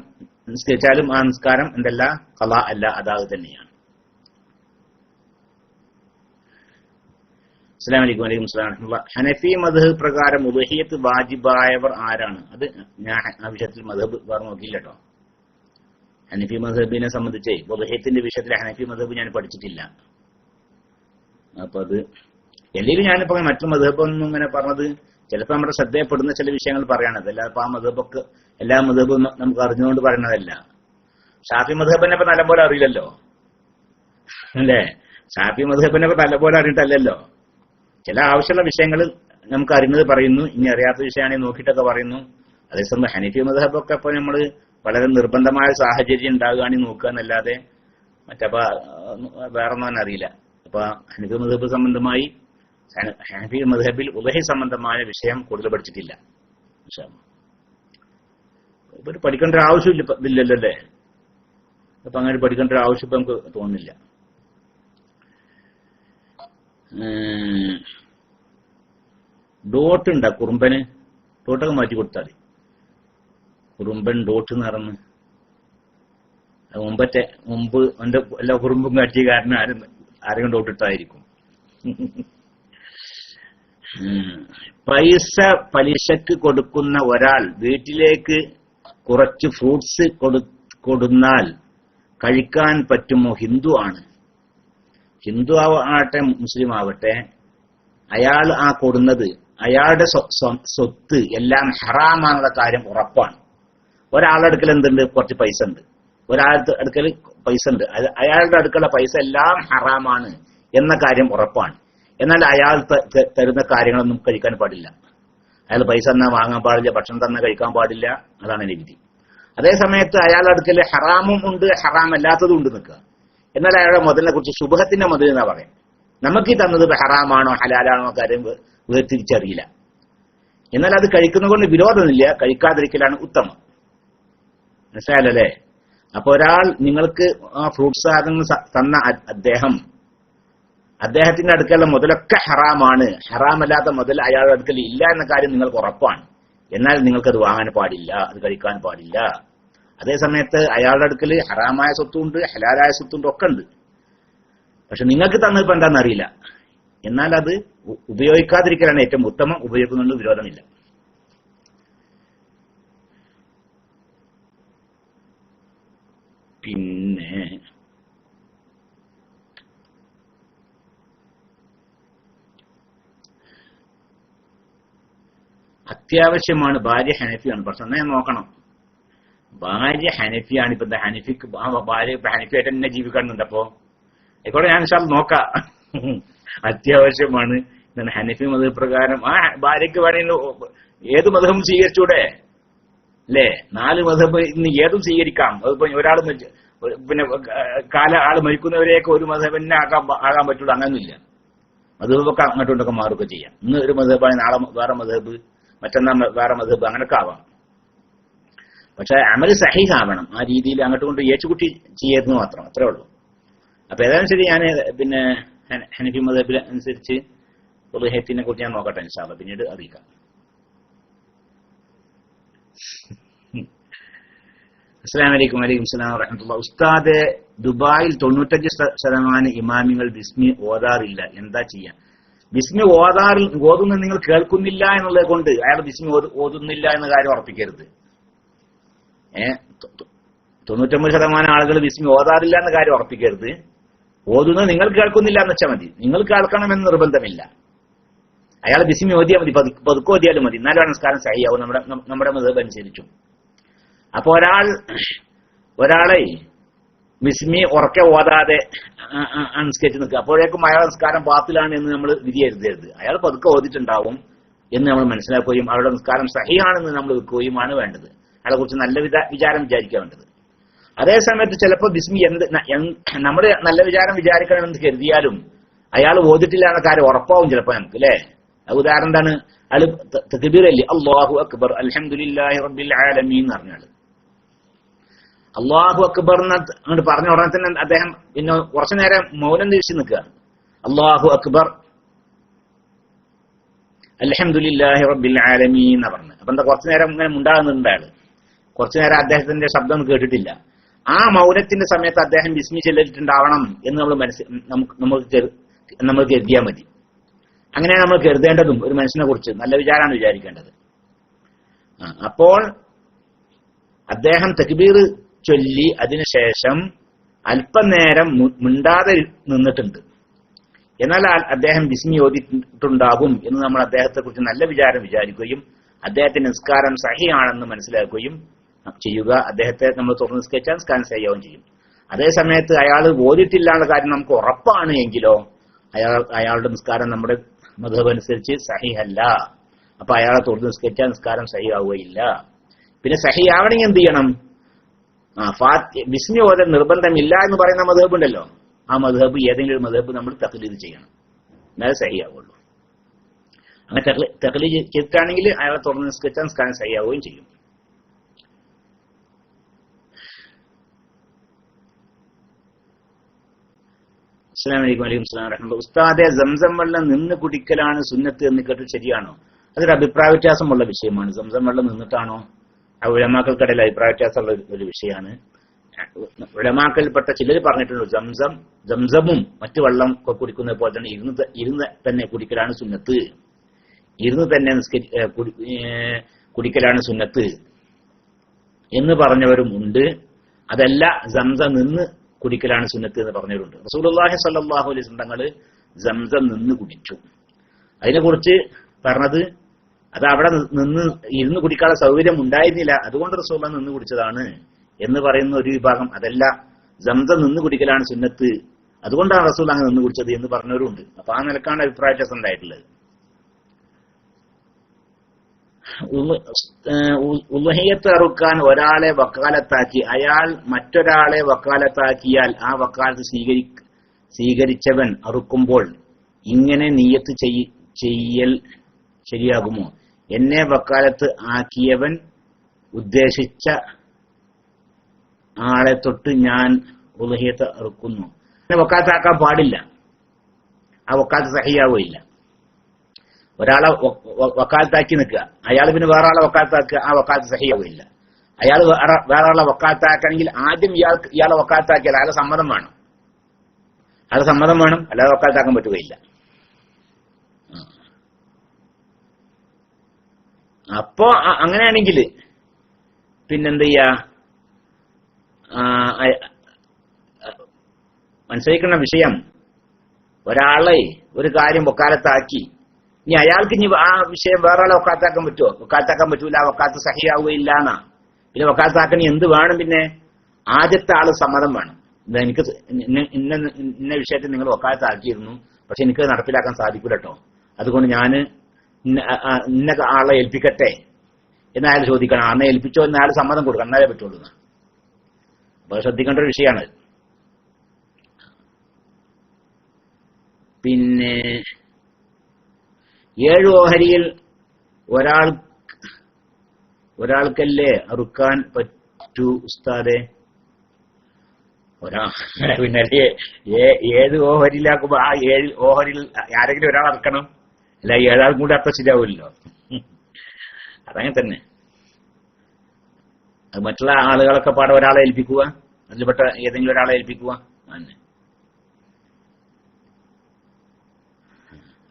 നിസ്കരിച്ചാലും ആ നിസ്കാരം എന്തല്ല, ഖളാ അല്ല, അതാത് തന്നെയാണ്. അസ്സലാമു അലൈക്കും. വലൈക്കും അസ്സലാം വറഹ്മത്തുള്ളാഹി. ഹനഫി മദ്ഹബ് പ്രകാരം ഉദ്ഹിയ്യത്ത് വാജിബായവർ ആരാണ്? അത് ഞാൻ ആ വിഷയത്തിൽ മദ്ഹബ് വേറെ നോക്കിയില്ല കേട്ടോ. ഹനഫി മദ്ഹബിനെ സംബന്ധിച്ച് ഉദ്ഹിയ്യത്തിന്റെ വിഷയത്തിൽ ഹനഫി മദ്ഹബ് ഞാൻ പഠിച്ചിട്ടില്ല. അപ്പൊ അത് അല്ലെങ്കിൽ ഞാനിപ്പോ മറ്റു മദ്ഹബൊന്നും ഇങ്ങനെ പറഞ്ഞത് ചിലപ്പോൾ നമ്മുടെ ശ്രദ്ധയപ്പെടുന്ന ചില വിഷയങ്ങൾ പറയണത് അല്ല. അപ്പൊ ആ മദ്ഹബൊക്കെ എല്ലാ മദ്ഹബും നമുക്ക് അറിഞ്ഞുകൊണ്ട് പറയണതല്ല. ഷാഫി മദ്ഹബിനെ ഇപ്പൊ നല്ലപോലെ അറിയില്ലല്ലോ അല്ലേ? ഷാഫി മദ്ഹബിനെ ഇപ്പൊ നല്ലപോലെ അറിഞ്ഞിട്ടല്ലല്ലോ. ചില ആവശ്യമുള്ള വിഷയങ്ങൾ നമുക്ക് അറിയുന്നത് പറയുന്നു, ഇനി അറിയാത്ത വിഷയമാണെങ്കിൽ നോക്കിയിട്ടൊക്കെ പറയുന്നു. അതേസമയം ഹനഫി മദ്ഹബൊക്കെ ഇപ്പൊ നമ്മൾ വളരെ നിർബന്ധമായ സാഹചര്യം ഉണ്ടാകുകയാണെങ്കിൽ നോക്കുക എന്നല്ലാതെ മറ്റപ്പ വേറെ ഒന്നും അറിയില്ല. അപ്പൊ ഹനഫി മദ്ഹബ് സംബന്ധമായി ഹനഫി മദ്ഹബിൽ ഉലഹി സംബന്ധമായ വിഷയം കൂടുതൽ പഠിച്ചിട്ടില്ല. ഇപ്പൊ പഠിക്കേണ്ട ഒരു ആവശ്യമില്ലല്ലോ അല്ലേ? അപ്പൊ അങ്ങനെ പഠിക്കേണ്ട ഒരു ആവശ്യം ഇപ്പൊ നമുക്ക് തോന്നുന്നില്ല. ഡോട്ട് ഉണ്ടാ കുറുമ്പന്? ഡോട്ടൊക്കെ മാറ്റി കൊടുത്താൽ മതി. കുറുമ്പൻ ഡോട്ട് എന്ന് പറഞ്ഞ് മുമ്പ് എന്റെ എല്ലാ കുറുമ്പും കാട്ടിയ കാരണം ആരെയും ഡോട്ടിട്ടായിരിക്കും. പൈസ പലിശക്ക് കൊടുക്കുന്ന ഒരാൾ വീട്ടിലേക്ക് കുറച്ച് ഫ്രൂട്ട്സ് കൊടുന്നാൽ കഴിക്കാൻ പറ്റുമോ? ഹിന്ദു ആണ്. ഹിന്ദു ആവട്ടെ മുസ്ലിം ആവട്ടെ, അയാൾ ആ കൊടുന്നത് അയാളുടെ സ്വത്ത് എല്ലാം ഹറാമാണെന്ന കാര്യം ഉറപ്പാണ്. ഒരാളുടെ അടുക്കൽ എന്തുണ്ട്? കുറച്ച് പൈസ ഉണ്ട്. ഒരാളുടെ അടുക്കൽ പൈസ ഉണ്ട്, അയാളുടെ അടുക്കലുള്ള പൈസ എല്ലാം ഹറാമാണ് എന്ന കാര്യം ഉറപ്പാണ്. എന്നാൽ അയാൾ തരുന്ന കാര്യങ്ങളൊന്നും കഴിക്കാൻ പാടില്ല. അയാൾ പൈസ തന്നാൽ വാങ്ങാൻ പാടില്ല, ഭക്ഷണം തന്നാൽ കഴിക്കാൻ പാടില്ല. അതാണ് രീതി. അതേ സമയത്ത് അയാളുടെ അടുക്കൽ ഹറാമും ഉണ്ട്, ഹറാം അല്ലാത്തതും ഉണ്ട് നിൽക്കുക. എന്നാൽ അയാളുടെ മുതലിനെ കുറിച്ച് ശുഭത്തിന്റെ മുതൽ എന്നാ പറയാം. നമുക്ക് ഈ തന്നത് ഹറാമാണോ ഹലാലാണോ കാര്യം വേർതിരിച്ചറിയില്ല. എന്നാൽ അത് കഴിക്കുന്നത് കൊണ്ട് വിരോധമില്ല, കഴിക്കാതിരിക്കലാണ് ഉത്തമം. മനസ്സിലായല്ലേ? അപ്പൊ ഒരാൾ നിങ്ങൾക്ക് ആ ഫ്രൂട്ട് സാധനങ്ങൾ തന്ന അദ്ദേഹത്തിന്റെ അടുക്കലുള്ള മുതലൊക്കെ ഹറാമാണ്, ഹറാമല്ലാത്ത മുതൽ അയാളുടെ അടുക്കൽ ഇല്ല എന്ന കാര്യം നിങ്ങൾക്ക് ഉറപ്പാണ്. എന്നാൽ നിങ്ങൾക്കത് വാങ്ങാൻ പാടില്ല, അത് കഴിക്കാൻ പാടില്ല. അതേ സമയത്ത് അയാളുടെ അടുക്കൽ ഹറാമായ സ്വത്തുണ്ട്, ഹലാലായ സ്വത്തുണ്ട്, ഒക്കെ ഉണ്ട്. പക്ഷെ നിങ്ങൾക്ക് തന്നതിപ്പോ എന്താണെന്ന് അറിയില്ല. എന്നാൽ അത് ഉപയോഗിക്കാതിരിക്കലാണ് ഏറ്റവും ഉത്തമം. ഉപയോഗിക്കുന്നുണ്ട്, വിരോധമില്ല. പിന്നെ അത്യാവശ്യമാണ് ഭാര്യ ഹനഫിയാണ്. പക്ഷെ നന്നായി നോക്കണം. ഭാര്യ ഹനഫിയാണ്. ഇപ്പൊ എന്താ ഹനഫിക്ക് ഭാര്യ ഇപ്പൊ ഹനഫിയായിട്ട് തന്നെ ജീവിക്കാനുണ്ട്. അപ്പോ ആയിക്കോട്ടെ, ഞാൻ നോക്കാം. അത്യാവശ്യമാണ് ഹനഫി മതം പ്രകാരം ആ ഭാര്യയ്ക്ക് വേണമെങ്കിൽ ഏത് മതവും സ്വീകരിച്ചൂടെ അല്ലേ? 4 മതം ഇന്ന് ഏതും സ്വീകരിക്കാം. അതിപ്പോ ഒരാൾ പിന്നെ ആള് മരിക്കുന്നവരെയൊക്കെ ഒരു മതബിനെ ആകാൻ പറ്റുള്ളൂ, അങ്ങനൊന്നുമില്ല. മതബൊക്കെ അങ്ങോട്ടുണ്ടൊക്കെ മാറുകയൊക്കെ ചെയ്യാം. ഇന്ന് ഒരു മതബാണ്, നാളെ വേറെ മതബ്, മറ്റന്നാൾ വേറെ മതബ്, അങ്ങനൊക്കെ ആവാം. പക്ഷെ അമല് സഹീഹാവണം. ആ രീതിയിൽ അങ്ങോട്ട് കൊണ്ട് ഏച്ചുകുട്ടി ചെയ്യരുന്നു മാത്രം, അത്രേ ഉള്ളൂ. അപ്പൊ ഏതായാലും ശരി, ഞാൻ പിന്നെ ഹനഫി മതബിൽ അനുസരിച്ച് ഉളുഹിയത്തിനെ കുറിച്ച് ഞാൻ നോക്കട്ടെ ഇൻഷാ അല്ലാഹ്, പിന്നീട് അറിയിക്കാം. അസ്സലാമു അലൈക്കും. വലൈക്കും സലാം വറഹ്മത്തുള്ളാഹി. ഉസ്താദ്, ദുബായിൽ 95% ഇമാമിങ്ങൾ ബിസ്മി ഓതാറില്ല, എന്താ ചെയ്യാ? ബിസ്മി ഓതുന്നത് നിങ്ങൾ കേൾക്കുന്നില്ല എന്നുള്ളത് കൊണ്ട് അയാൾ ബിസ്മി ഓതുന്നില്ല എന്ന കാര്യം ഉറപ്പിക്കരുത്. 99% ആളുകൾ ബിസ്മി ഓതാറില്ല എന്ന കാര്യം ഉറപ്പിക്കരുത്. ഓതുന്നത് നിങ്ങൾ കേൾക്കുന്നില്ല എന്ന് വെച്ചാൽ മതി. നിങ്ങൾ കേൾക്കണമെന്ന് നിർബന്ധമില്ല. അയാൾ ബിസ്മി ഓതിയാൽ മതി, പതുക്കെ ഓതിയാലും മതി, എന്നാലും നമസ്കാരം സഹിയാവും നമ്മുടെ മതം അനുസരിച്ചും. അപ്പൊ ഒരാളെ ബിസ്മി ഉറക്കെ ഓതാതെ അനുസ്കരിച്ച് നിൽക്കുക, അപ്പോഴേക്കും അയാൾ നിസ്കാരം ബാത്തിലാണ് എന്ന് നമ്മൾ വിധി എഴുതരുത്. അയാൾ പതുക്കെ ഓതിയിട്ടുണ്ടാവും എന്ന് നമ്മൾ മനസ്സിലാക്കുകയും അവരുടെ നിസ്കാരം സഹിയാണെന്ന് നമ്മൾ വെക്കുകയുമാണ് വേണ്ടത്. അയാളെ കുറിച്ച് നല്ല വിചാരം വിചാരിക്കുക വേണ്ടത്. അതേ സമയത്ത് ചിലപ്പോൾ ബിസ്മി നമ്മുടെ നല്ല വിചാരം വിചാരിക്കണമെന്ന് കരുതിയാലും അയാൾ ഓതിട്ടില്ല എന്ന കാര്യം ഉറപ്പാവും ചിലപ്പോൾ നമുക്ക്, അല്ലേ? ഉദാഹരണം എന്താണ്? അയാൾ തക്ബീർ അല്ലേ, അല്ലാഹു അക്ബർ അൽഹംദുലില്ലാഹി റബ്ബിൽ ആലമീൻ എന്ന് പറഞ്ഞാൽ അല്ലാഹു അക്ബർ അങ്ങോട്ട് പറഞ്ഞ ഉടനെ തന്നെ അദ്ദേഹം പിന്നെ കുറച്ചു നേരം മൗനം തിരിച്ചു നിൽക്കുക. അല്ലാഹു അക്ബർ അൽഹംദുലില്ലാഹി റബ്ബിൽ ആലമീൻ എന്ന് പറഞ്ഞു. അപ്പൊ എന്താ കുറച്ചു നേരം ഇങ്ങനെ ഉണ്ടാകുന്നുണ്ട് അയാൾ. കുറച്ചു നേരം അദ്ദേഹത്തിന്റെ ശബ്ദം കേട്ടിട്ടില്ല. ആ മൗനത്തിന്റെ സമയത്ത് അദ്ദേഹം ബിസ്മി ചൊല്ലിയിട്ടുണ്ടാവണം എന്ന് നമ്മൾ കരുതിയാൽ മതി. അങ്ങനെ നമ്മൾ കരുതേണ്ടതും ഒരു മനുഷ്യനെ കുറിച്ച് നല്ല വിചാരമാണ് വിചാരിക്കേണ്ടത്. അപ്പോൾ അദ്ദേഹം തക്ബീർ ചൊല്ലി അതിനുശേഷം അല്പനേരം മിണ്ടാതെ നിന്നിട്ടുണ്ട്. എന്നാൽ അദ്ദേഹം ബിസ്മി ഓതിയിട്ടുണ്ടാകും എന്ന് നമ്മൾ അദ്ദേഹത്തെ കുറിച്ച് നല്ല വിചാരം വിചാരിക്കുകയും അദ്ദേഹത്തിന്റെ നിസ്കാരം സഹിയാണെന്ന് മനസ്സിലാക്കുകയും ചെയ്യുക. അദ്ദേഹത്തെ നമ്മൾ തുറന്ന് നിസ്കരിച്ചാൽ നിസ്കാരം സഹിയാവുകയും ചെയ്യും. അതേ സമയത്ത് അയാൾ ഓതിയിട്ടില്ല എന്ന കാര്യം നമുക്ക് ഉറപ്പാണ് എങ്കിലോ അയാളുടെ നിസ്കാരം നമ്മുടെ മദ്ഹബ് അനുസരിച്ച് സഹിഹല്ല. അപ്പൊ അയാളെ തുറന്ന് നിസ്കരിച്ചാൽ നിസ്കാരം സഹിയാവുകയില്ല. പിന്നെ സഹിയാവണമെങ്കിൽ എന്ത് ചെയ്യണം? ബിസ്മി ഓതൽ നിർബന്ധമില്ല എന്ന് പറയുന്ന മദ്ഹബ് ഉണ്ടല്ലോ, ആ മദ്ഹബ് ഏതെങ്കിലും ഒരു മദ്ഹബ് നമ്മൾ തഖ്ലീദ് ചെയ്യണം, എന്നാലേ സഹിയാവുള്ളൂ. അങ്ങനെ തഖ്ലീദ് ചെയ്തിട്ടാണെങ്കിൽ അയാളെ തുറന്ന് നിസ്കരിച്ചാൽ നിസ്കാരം സഹിയാവുകയും ചെയ്യും. അസ്സലാമു അലൈക്കും. വലൈക്കും സലാം വറഹ്മത്തുള്ളാഹി. ഉസ്താദെ, സംസം വെള്ളം നിന്ന് കുടിക്കലാണ് സുന്നത്ത് എന്ന് കേട്ടു, ശരിയാണോ? അതൊരു അഭിപ്രായ വ്യത്യാസമുള്ള വിഷയമാണ്. സംസം വെള്ളം നിന്നിട്ടാണോ? ആ ഉലമാക്കൾക്കിടയിൽ അഭിപ്രായ വ്യത്യാസമുള്ള ഒരു വിഷയമാണ്. ഉലമാക്കൽപ്പെട്ട ചിലർ പറഞ്ഞിട്ടുണ്ട് സംസമും മറ്റു വെള്ളം ഒക്കെ കുടിക്കുന്നത് പോലെ തന്നെ ഇരുന്ന് തന്നെ കുടിക്കലാണ് സുന്നത്ത്, ഇരുന്ന് തന്നെ കുടിക്കലാണ് സുന്നത്ത് എന്ന് പറഞ്ഞവരും ഉണ്ട്. അതല്ല, സംസം നിന്ന് കുടിക്കലാണ് സുന്നത്ത് എന്ന് പറഞ്ഞവരുണ്ട്. റസൂലുള്ളാഹി സ്വല്ലല്ലാഹു അലൈഹി വസല്ലം തങ്ങൾ സംസം നിന്ന് കുടിച്ചു. അതിനെക്കുറിച്ച് പറഞ്ഞത് അത് അവിടെ നിന്ന് ഇരുന്ന് കുടിക്കാനുള്ള സൗകര്യം ഉണ്ടായിരുന്നില്ല, അതുകൊണ്ട് റസൂലുള്ളാഹി നിന്ന് കുടിച്ചതാണ് എന്ന് പറയുന്ന ഒരു വിഭാഗം. അതല്ല, സംസം നിന്ന് കുടിക്കലാണ് സുന്നത്ത്, അതുകൊണ്ടാണ് റസൂലുള്ളാഹി നിന്ന് കുടിച്ചത് എന്ന് പറഞ്ഞവരുണ്ട്. അപ്പൊ ആ നിലക്കാണ് അഭിപ്രായ വ്യത്യാസം ഉണ്ടായിട്ടുള്ളത്. ഉളുഹിയ്യത്ത് അറുക്കാൻ ഒരാളെ വക്കാലത്താക്കി അയാൾ മറ്റൊരാളെ വക്കാലത്താക്കിയാൽ ആ വക്കാലത്ത് സ്വീകരിച്ചവൻ അറുക്കുമ്പോൾ ഇങ്ങനെ നിയ്യത്ത് ചെയ്യൽ ശരിയാകുമോ? എന്നെ വക്കാലത്ത് ആക്കിയവൻ ഉദ്ദേശിച്ച ആളെ തൊട്ട് ഞാൻ ഉളുഹിയ്യത്ത് അറുക്കുന്നു. വക്കാലത്താക്കാൻ പാടില്ല, ആ വക്കാലത്ത് സഹിയാവുകയില്ല. ഒരാളെ വക്കാലത്താക്കി നിൽക്കുക, അയാൾ പിന്നെ വേറെ ആളെ വക്കാലത്താക്കുക, ആ വക്കാലത്ത് സഹിയാവുകയില്ല. അയാൾ വേറെ ആളെ വക്കാലത്താക്കണമെങ്കിൽ ആദ്യം ഇയാളെ വക്കാലത്താക്കിയാൽ അയാളെ സമ്മതം വേണം, അല്ലാതെ വക്കാലത്താക്കാൻ പറ്റുകയില്ല. അപ്പോ അങ്ങനെയാണെങ്കിൽ പിന്നെന്ത് ചെയ്യാ? മനസ്സിലാക്കുന്ന വിഷയം, ഒരാളെ ഒരു കാര്യം വക്കാലത്താക്കി, ഇനി അയാൾക്ക് ഇനി ആ വിഷയം വേറെ ആളെ വക്കാലത്താക്കാൻ പറ്റുമോ? വക്കാലത്താക്കാൻ പറ്റൂല, ആ വക്കാലത്ത് സഹിയാവുകയില്ല എന്നാ. പിന്നെ വക്കാലത്താക്കാൻ എന്ത് വേണം? പിന്നെ ആദ്യത്തെ ആള് സമ്മതം വേണം. എനിക്ക് ഇന്ന വിഷയത്തിൽ നിങ്ങൾ വക്കാലത്താക്കിയിരുന്നു, പക്ഷെ എനിക്ക് നടപ്പിലാക്കാൻ സാധിക്കൂല കേട്ടോ, അതുകൊണ്ട് ഞാൻ ഇന്ന ആളെ ഏൽപ്പിക്കട്ടെ എന്നയാൾ ചോദിക്കണം. അന്ന് ഏൽപ്പിച്ചോ എന്ന് അയാൾ സമ്മതം കൊടുക്കണം, എന്നാലേ പറ്റുള്ളൂ. അപ്പൊ ശ്രദ്ധിക്കേണ്ട ഒരു വിഷയമാണ്. പിന്നെ 7 ഓഹരിയിൽ ഒരാൾക്കല്ലേ അറുക്കാൻ പറ്റൂ ഉസ്താദെ? പിന്നെ 7 ഓഹരിയിലാക്കുമ്പോ ആ 7 ഓഹരിയിൽ ആരെങ്കിലും ഒരാൾ അറക്കണം, അല്ല 7 ആൾക്കും കൂടി അർത്ഥം ശരിയാവില്ലല്ലോ. അതങ്ങനെ തന്നെ. അത് മറ്റുള്ള ആളുകളൊക്കെ പാടെ ഒരാളെ ഏൽപ്പിക്കുക, അതിൽപ്പെട്ട ഏതെങ്കിലും ഒരാളെ ഏൽപ്പിക്കുക. അങ്ങനെ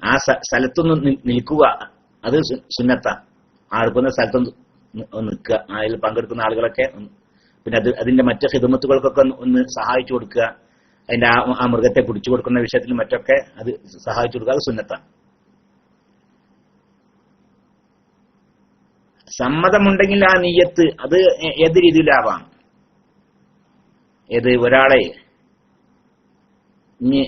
ആ സ്ഥലത്തൊന്ന് നിൽക്കുക, അത് സുന്നത്ത. ആർക്കുന്ന സ്ഥലത്തൊന്ന് നിൽക്കുക, അതിൽ പങ്കെടുക്കുന്ന ആളുകളൊക്കെ. പിന്നെ അതിന്റെ മറ്റു ഖിദ്മത്തുകൾക്കൊക്കെ ഒന്ന് സഹായിച്ചു കൊടുക്കുക, അതിന്റെ ആ മൃഗത്തെ പിടിച്ചു കൊടുക്കുന്ന വിഷയത്തിൽ മറ്റൊക്കെ അത് സഹായിച്ചു കൊടുക്കുക, അത് സുന്നത്താണ്. സമ്മതമുണ്ടെങ്കിൽ ആ നിയ്യത്ത് അത് ഏത് രീതിയിലാവാം. ഒരാളെ ഇനി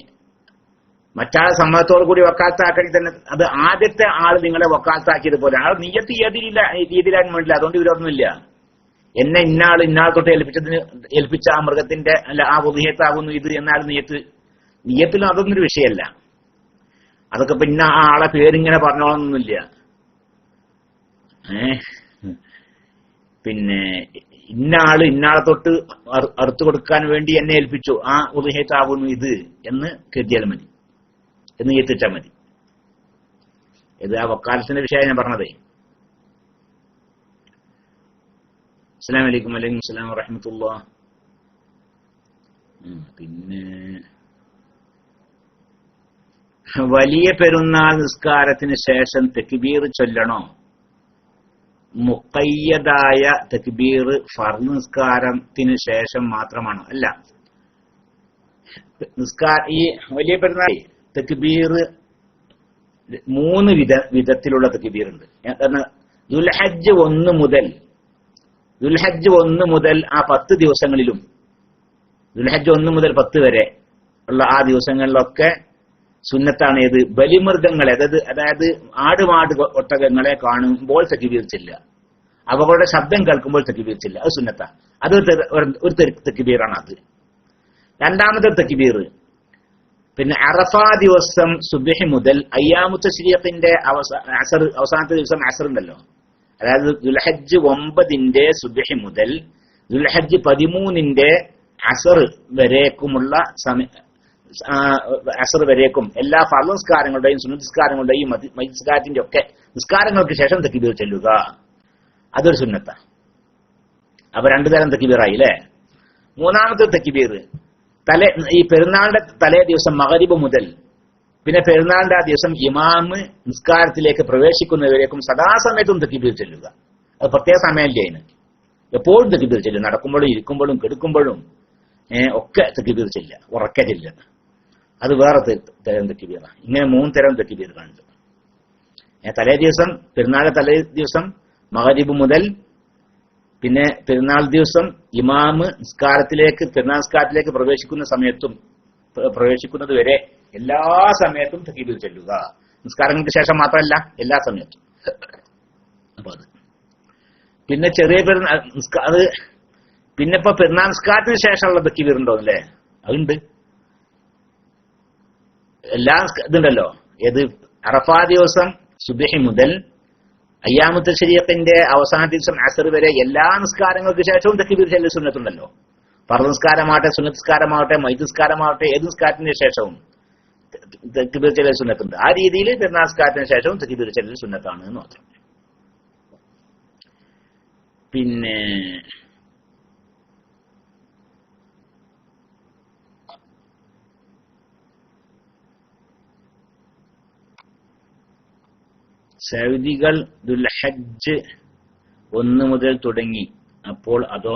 മറ്റാളെ സമ്മതത്തോടു കൂടി വക്കാലത്താക്കണമെങ്കിൽ തന്നെ അത് ആദ്യത്തെ ആൾ നിങ്ങളെ വക്കാലത്താക്കിയതുപോലെ ആ നിയ്യത്ത് ഏത് രീതിയിലാകാൻ വേണ്ടില്ല, അതുകൊണ്ട് വിരോധമില്ല. എന്നെ ഇന്നാൾ തൊട്ട് ഏൽപ്പിച്ച ആ മൃഗത്തിന്റെ അല്ല ആ ഉളുഹിയ്യത്താകുന്നു ഇത് എന്നാൽ നിയ്യത്തിലും അതൊന്നൊരു വിഷയമല്ല. അതൊക്കെ പിന്നെ ആ ആളെ പേരിങ്ങനെ പറഞ്ഞോളൊന്നുമില്ല. പിന്നെ ഇന്നാളെ തൊട്ട് അറുത്തു കൊടുക്കാൻ വേണ്ടി എന്നെ ഏൽപ്പിച്ചു, ആ ഉളുഹിയ്യത്താകുന്നു ഇത് എന്ന് കരുതിയാൽ മതി, എന്ന് എത്തിച്ചാൽ മതി. ഇത് ആ വക്കാലത്തിന്റെ വിഷയമാണ് ഞാൻ പറഞ്ഞതേ. അസ്സലാമു അലൈക്കും. വലൈക്കും സലാം വറഹ്മത്തുള്ളാഹി. പിന്നെ വലിയ പെരുന്നാൾ നിസ്കാരത്തിന് ശേഷം തക്ബീർ ചൊല്ലണോ? മുഖയ്യദായ തക്ബീർ ഫർദ് നിസ്കാരത്തിന് ശേഷം മാത്രമാണോ? അല്ല, ഈ വലിയ പെരുന്നാൾ തക്ബീർ 3 വിധത്തിലുള്ള തക്ബീർ ഉണ്ട്. ദുൽഹജ്ജ് 1 മുതൽ ആ 10 ദിവസങ്ങളിലും, ദുൽഹജ്ജ് 1 മുതൽ 10 വരെ ഉള്ള ആ ദിവസങ്ങളിലൊക്കെ സുന്നത്താണ് ഏത്? ബലിമൃഗങ്ങളെ, അതായത് ആടുമാട് ഒട്ടകങ്ങളെ കാണുമ്പോൾ തക്ബീർ ചെല്ലുക, അവകളുടെ ശബ്ദം കേൾക്കുമ്പോൾ തക്ബീർ ചെല്ലുക, അത് സുന്നത്താണ്. അത് ഒരു തക്ബീറാണ് അത്. രണ്ടാമത്തെ തക്ബീർ പിന്നെ അറഫാ ദിവസം സുബ്ഹി മുതൽ അയ്യാമു തശ്രീഖിന്റെ അവസാനത്തെ ദിവസം അസർ ഉണ്ടല്ലോ, അതായത് ദുൽഹജ്ജ് 9 സുബ്ഹി മുതൽ ദുൽഹജ്ജ് 13 അസർ വരേക്കുമുള്ള അസർ വരേക്കും എല്ലാ ഫർള് നിസ്കാരങ്ങളുടെയും സുന്നത്ത് നിസ്കാരങ്ങളുടെയും മജ്‌ലിസ്കാരത്തിന്റെ ഒക്കെ നിസ്കാരങ്ങൾക്ക് ശേഷം തക്ബീർ ചൊല്ലുക, അതൊരു സുന്നത്താ. അപ്പൊ 2 തരം തക്ബീറായി അല്ലേ. മൂന്നാമത്തെ തക്ബീർ ഈ പെരുന്നാളിന്റെ തലേ ദിവസം മഗ്‌രിബ് മുതൽ പിന്നെ പെരുന്നാളിന്റെ ആ ദിവസം ഇമാമ് നിസ്കാരത്തിലേക്ക് പ്രവേശിക്കുന്നവരേക്കും സദാസമയത്തും തക്ബീർ ചൊല്ലുക. അത് പ്രത്യേക സമയമല്ലേ അതിന്, എപ്പോഴും തക്ബീർ ചൊല്ലുക, നടക്കുമ്പോഴും ഇരിക്കുമ്പോഴും കിടക്കുമ്പോഴും ഒക്കെ തക്ബീർ ചൊല്ലുക, ഉറക്കെ ചൊല്ലുക. അത് വേറെ തരം തക്ബീറാണ്. ഇങ്ങനെ 3 തരം തക്ബീർ കണ്ടു. തലേ ദിവസം, പെരുന്നാളിന്റെ തലേ ദിവസം മഗ്‌രിബ് മുതൽ പിന്നെ പെരുന്നാൾ ദിവസം ഇമാമ് പെരുന്നാൾ നിസ്കാരത്തിലേക്ക് പ്രവേശിക്കുന്ന സമയത്തും പ്രവേശിക്കുന്നത് വരെ എല്ലാ സമയത്തും തക്ബീർ ചൊല്ലുക. നിസ്കാരങ്ങൾക്ക് ശേഷം മാത്രമല്ല, എല്ലാ സമയത്തും. അപ്പൊ അത് പിന്നെ ചെറിയ പെരുന്നാൾ അത് പിന്നെ ഇപ്പൊ പെരുന്നാൾ നിസ്കാരത്തിന് ശേഷമുള്ള തക്ബീർ ഉണ്ടോ അല്ലേ? അതുണ്ട്. എല്ലാ ഇതുണ്ടല്ലോ, ഏത് അറഫാ ദിവസം സുബ്ഹി മുതൽ അയ്യാമു തശ്രീഖിന്റെ അവസാന ദിവസം അസർ വരെ എല്ലാ നിസ്കാരങ്ങൾക്ക് ശേഷവും തക്ബീർ ചൊല്ലൽ സുന്നത്തുണ്ടല്ലോ. ഫർള് നിസ്കാരമാവട്ടെ, സുന്നത്ത് നിസ്കാരമാവട്ടെ, മയ്യിത്ത് നിസ്കാരമാവട്ടെ, ഏത് നിസ്കാരത്തിന് ശേഷവും തക്ബീർ ചൊല്ലൽ സുന്നത്തുണ്ട്. ആ രീതിയിൽ പെരുന്നാൾ നിസ്കാരത്തിന് ശേഷവും തക്ബീർ ചൊല്ലൽ സുന്നത്താണ് എന്ന് മാത്രം. പിന്നെ സൗദികൾ ദുൽഹജ്ജ് 1 മുതൽ തുടങ്ങി, അപ്പോൾ അതോ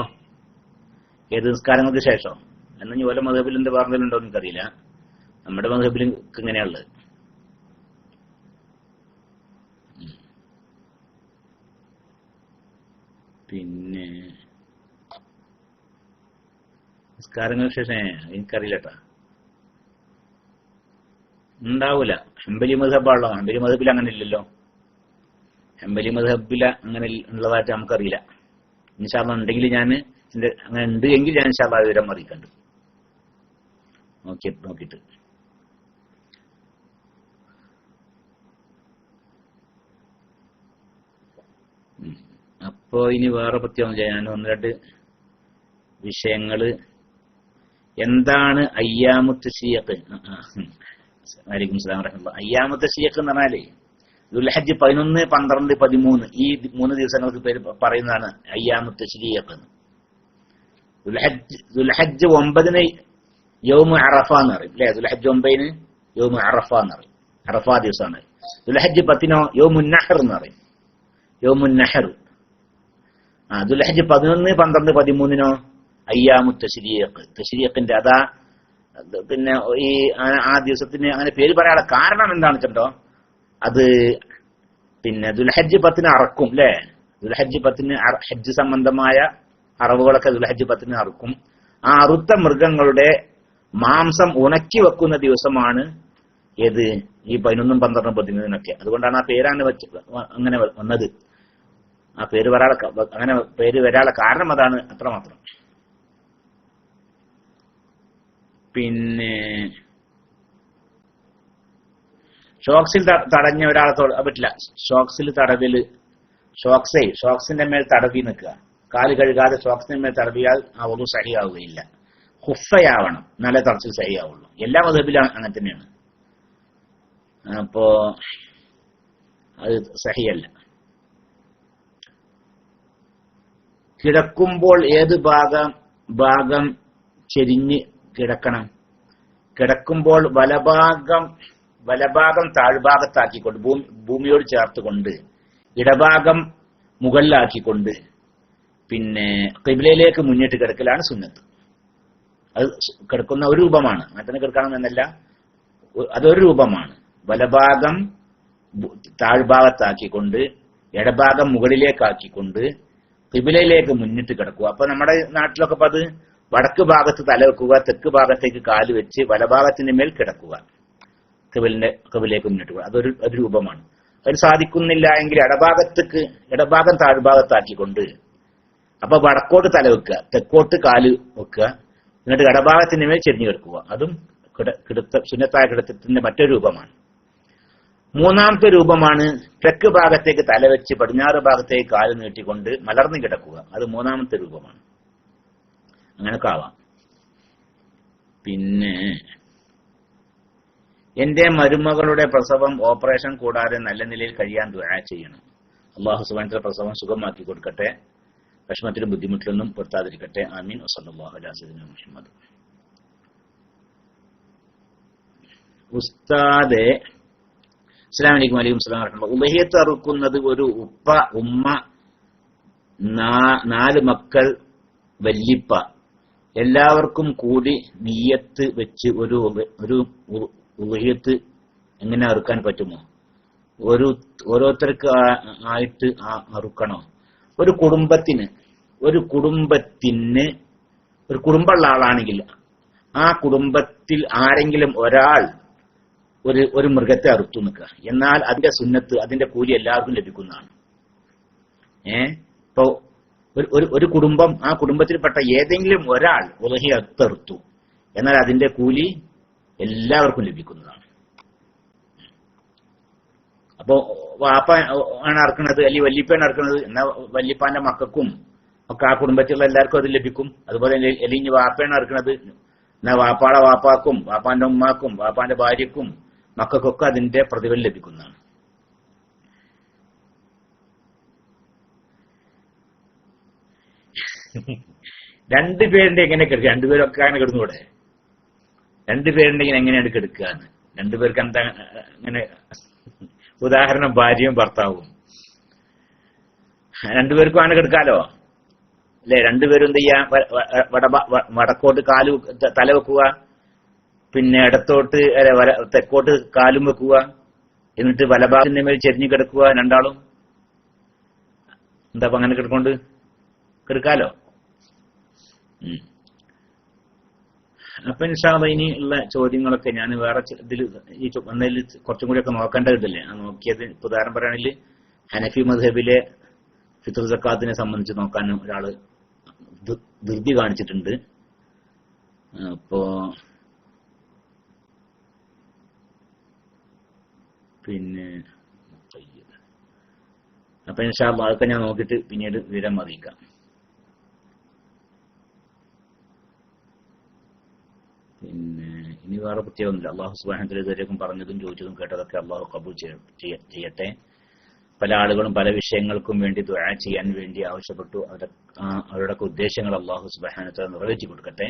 ഏത് നിസ്കാരങ്ങൾക്ക് ശേഷം? എന്നാൽ ഓല മദ്ഹബിൽ എന്ത് പറഞ്ഞിട്ടുണ്ടോ എന്ന് എനിക്കറിയില്ല. നമ്മുടെ മദ്ഹബിൽ ഇങ്ങനെയുള്ളത്. പിന്നെ നിസ്കാരങ്ങൾക്ക് ശേഷം എനിക്കറിയില്ല കേട്ടാ, ഉണ്ടാവൂല. ഹംബലി മദ്ഹബാണല്ലോ, ഹംബലി മദ്ഹബിൽ അങ്ങനെ ഇല്ലല്ലോ. ഹംബലി മദ്ഹബില അങ്ങനെ ഉള്ളതായിട്ട് നമുക്കറിയില്ല. ഇൻഷാ അല്ലാഹ് ഉണ്ടെങ്കിൽ ഞാൻ അങ്ങനെ ഉണ്ട് എങ്കിൽ ഞാൻ ഇൻഷാ അല്ലാഹ് വിവരം അറിയിക്കണ്ട് നോക്കിയിട്ട്. അപ്പോ ഇനി വേറെ പ്രത്യേകം ഞാൻ 1-2 വിഷയങ്ങള്. എന്താണ് അയ്യാമു തശ്രീഖ്? വലൈക്കും സലാം വറഹ്മത്തുള്ളാഹി. അയ്യാമു തശ്രീഖ് എന്ന് പറഞ്ഞാലേ ദുൽഹജ്ജ് 11, 12, 13 ഈ 3 ദിവസങ്ങൾക്ക് പേര് പറയുന്നതാണ് അയ്യാമു തശ്രീഖ് എന്ന്. ദുൽഹജ്ജ് 9 യൗമു അറഫ എന്ന് പറയും അല്ലെ. ദുൽഹജ്ജ് 9 യൗമു അറഫ എന്ന് പറയും, അറഫ ദിവസമാണ്. ദുൽഹജ്ജ് 10 യൗമുൻ നഹർ എന്ന് പറയും, യൗമുൻ നഹർ. ദുൽഹജ്ജ് 11, 12, 13 അയ്യാമു തശ്രീഖ്. തശ്രീഖിന്റെ അതാ പിന്നെ ഈ ആ ദിവസത്തിന് അങ്ങനെ പേര് പറയാനുള്ള കാരണം എന്താണെന്ന് വെച്ചിട്ടുണ്ടോ, അത് പിന്നെ ദുൽഹജ്ജ് 10 അറക്കും അല്ലെ. ദുൽഹജ്ജ് 10 ഹജ്ജ് സംബന്ധമായ അറവുകളൊക്കെ ദുൽഹജ്ജ് 10 അറക്കും. ആ അറുത്ത മൃഗങ്ങളുടെ മാംസം ഉണക്കി വെക്കുന്ന ദിവസമാണ് ഏത് ഈ 11, 12, 13 അതുകൊണ്ടാണ് ആ പേരാണ് അങ്ങനെ വന്നത്. ആ പേര് അങ്ങനെ പേര് വരാനുള്ള കാരണം അതാണ്, അത്രമാത്രം. പിന്നെ ഷോക്സിൽ തടഞ്ഞ ഒരാളെ പറ്റില്ല. ഷോക്സിൽ തടവില് ഷോക്സിന്റെ മേൽ തടവി നിൽക്കുക, കാല് കഴുകാതെ ഷോക്സിന്റെ മേൽ തടവിയാൽ ആ ഒതു സഹിയാവുകയില്ല. ഹുഫയാവണം, നല്ല തറച്ചിൽ സഹിയാവുള്ളൂ. എല്ലാ മദ്ഹബിലും അങ്ങനെ തന്നെയാണ്. അപ്പോ അത് സഹിയല്ല. കിടക്കുമ്പോൾ ഏത് ഭാഗം ചെരിഞ്ഞ് കിടക്കണം? കിടക്കുമ്പോൾ വലഭാഗം താഴ്ഭാഗത്താക്കിക്കൊണ്ട് ഭൂമിയോട് ചേർത്തുകൊണ്ട്, ഇടഭാഗം മുകളിലാക്കിക്കൊണ്ട് പിന്നെ ഖിബ്ലയിലേക്ക് മുന്നിട്ട് കിടക്കലാണ് സുന്നത്ത്. അത് കിടക്കുന്ന ഒരു രൂപമാണ്, അങ്ങനെ തന്നെ കിടക്കണം എന്നല്ല, അതൊരു രൂപമാണ്. വലഭാഗം താഴ്ഭാഗത്താക്കിക്കൊണ്ട് ഇടഭാഗം മുകളിലേക്കാക്കിക്കൊണ്ട് ഖിബിലയിലേക്ക് മുന്നിട്ട് കിടക്കുക. അപ്പൊ നമ്മുടെ നാട്ടിലൊക്കെ ഇപ്പൊ അത് വടക്ക് ഭാഗത്ത് തല വെക്കുക, തെക്ക് ഭാഗത്തേക്ക് കാല് വെച്ച് വലഭാഗത്തിന്റെ മേൽ കിടക്കുക, ഖിബിലേക്ക് മുന്നിട്ട് പോകുക. അതൊരു രൂപമാണ്. അത് സാധിക്കുന്നില്ല എങ്കിൽ ഇടഭാഗം താഴ്ഭാഗത്താക്കിക്കൊണ്ട് അപ്പൊ വടക്കോട്ട് തല വെക്കുക, തെക്കോട്ട് കാല് വെക്കുക, എന്നിട്ട് ഇടഭാഗത്തിന്റെ മേൽ ചെരിഞ്ഞു കിടക്കുക. അതും സുന്നത്തായ കിടത്തത്തിന്റെ മറ്റൊരു രൂപമാണ്. മൂന്നാമത്തെ രൂപമാണ് തെക്ക് ഭാഗത്തേക്ക് തലവെച്ച് പടിഞ്ഞാറ് ഭാഗത്തേക്ക് കാല് നീട്ടിക്കൊണ്ട് മലർന്നു കിടക്കുക. അത് മൂന്നാമത്തെ രൂപമാണ്. അങ്ങനൊക്കെ ആവാം. പിന്നെ എന്റെ മരുമകളുടെ പ്രസവം ഓപ്പറേഷൻ കൂടാതെ നല്ല നിലയിൽ കഴിയാൻ ദുആ ചെയ്യണം. അല്ലാഹു സുബ്ഹാനഹു വ തആല പ്രസവം സുഖമാക്കി കൊടുക്കട്ടെ, വിഷമത്തിലും ബുദ്ധിമുട്ടിലൊന്നും പെടുത്താതിരിക്കട്ടെ. ആമീൻ. വസല്ലല്ലാഹു അലാ സയ്യിദിനാ മുഹമ്മദ്. ഉസ്താദെ, അസ്സലാമു അലൈക്കും. വലൈക്കും സലാം വറഹ്മത്തുള്ളാഹി. ഉളഹിയത്ത് അറുക്കുന്നത് ഒരു ഉമ്മ, 4 മക്കൾ, വല്ലിപ്പ എല്ലാവർക്കും കൂടി നിയ്യത്ത് വെച്ച് ഒരു ഉളഹിയത്ത് എങ്ങനെ അറുക്കാൻ പറ്റുമോ? ഓരോരുത്തർക്ക് ആയിട്ട് അറുക്കണോ? ഒരു കുടുംബമുള്ള ആളാണെങ്കിൽ ആ കുടുംബത്തിൽ ആരെങ്കിലും ഒരാൾ ഒരു മൃഗത്തെ അറുത്തു നിൽക്കുക, എന്നാൽ അതിന്റെ സുന്നത്ത്, അതിന്റെ കൂലി എല്ലാവർക്കും ലഭിക്കുന്നതാണ്. ഇപ്പോ ഒരു കുടുംബം, ആ കുടുംബത്തിൽപ്പെട്ട ഏതെങ്കിലും ഒരാൾ ഉളഹി അറുത്തു, എന്നാൽ അതിന്റെ കൂലി എല്ലാവർക്കും ലഭിക്കുന്നതാണ്. അപ്പോ വാപ്പ ആണ് അറക്കുന്നത്, അല്ലെങ്കിൽ വല്ലിപ്പാണ് അറക്കുന്നത്, എന്നാൽ വല്ലിപ്പാന്റെ മക്കൾക്കും ഒക്കെ ആ കുടുംബത്തിലുള്ള എല്ലാവർക്കും അത് ലഭിക്കും. അതുപോലെ അല്ലെങ്കിൽ വാപ്പയാണ് അറക്കുന്നത്, എന്നാൽ വാപ്പാടെ വാപ്പാക്കും വാപ്പാന്റെ ഉമ്മാക്കും വാപ്പാന്റെ ഭാര്യക്കും മക്കൾക്കൊക്കെ അതിന്റെ പ്രതിഫലം ലഭിക്കുന്നതാണ്. രണ്ടുപേരുടെ എങ്ങനെ കിടക്കുക? രണ്ടുപേരൊക്കെ അങ്ങനെ കിടന്നുകൂടെ? രണ്ടുപേരുണ്ടെങ്കിൽ എങ്ങനെയാണ് കിടക്കുക? രണ്ടുപേർക്ക് എന്താ അങ്ങനെ? ഉദാഹരണം ഭാര്യയും ഭർത്താവും, രണ്ടുപേർക്കും അങ്ങനെ കിടക്കാലോ അല്ലെ? രണ്ടുപേരും എന്ത് ചെയ്യാ? വടക്കോട്ട് തല വെക്കുക, പിന്നെ ഇടത്തോട്ട് തെക്കോട്ട് കാലും വെക്കുക, എന്നിട്ട് വലഭാഗത്തിന്റെ മേൽ ചെരിഞ്ഞു കിടക്കുക രണ്ടാളും. എന്താ അങ്ങനെ കിടക്കാലോ? അപ്പൊ ഇൻഷാ അല്ലാഹ് ഇനി ഉള്ള ചോദ്യങ്ങളൊക്കെ ഞാൻ വേറെ ഇതിൽ വന്നതിൽ കുറച്ചും കൂടി ഒക്കെ നോക്കേണ്ടതില്ലേ? ആ നോക്കിയത് ഉദാഹരണം പറയുകയാണെങ്കിൽ ഹനഫി മദ്ഹബിലെ ഫിത്ർ സക്കാത്തിനെ സംബന്ധിച്ച് നോക്കാൻ ഒരാള് ധൃതി കാണിച്ചിട്ടുണ്ട്. അപ്പോ പിന്നെ അപ്പൊ ഇൻഷാ അല്ലാഹ് അതൊക്കെ ഞാൻ നോക്കിയിട്ട് പിന്നീട് വിവരം അറിയിക്കാം. പിന്നെ ഇനി വേറെ പ്രത്യേകമൊന്നുമില്ല. അല്ലാഹു സുബ്ഹാനഹു വ തആല ഇതുവരേക്കും പറഞ്ഞതും ചോദിച്ചതും കേട്ടതൊക്കെ അല്ലാഹു ഖബൂൽ ചെയ്യട്ടെ. പല ആളുകളും പല വിഷയങ്ങൾക്കും വേണ്ടി ദുആ ചെയ്യാൻ വേണ്ടി ആവശ്യപ്പെട്ടു. അവരുടെ ഉദ്ദേശങ്ങൾ അല്ലാഹു സുബ്ഹാനഹു വ തആല നിറവേറ്റി കൊടുക്കട്ടെ.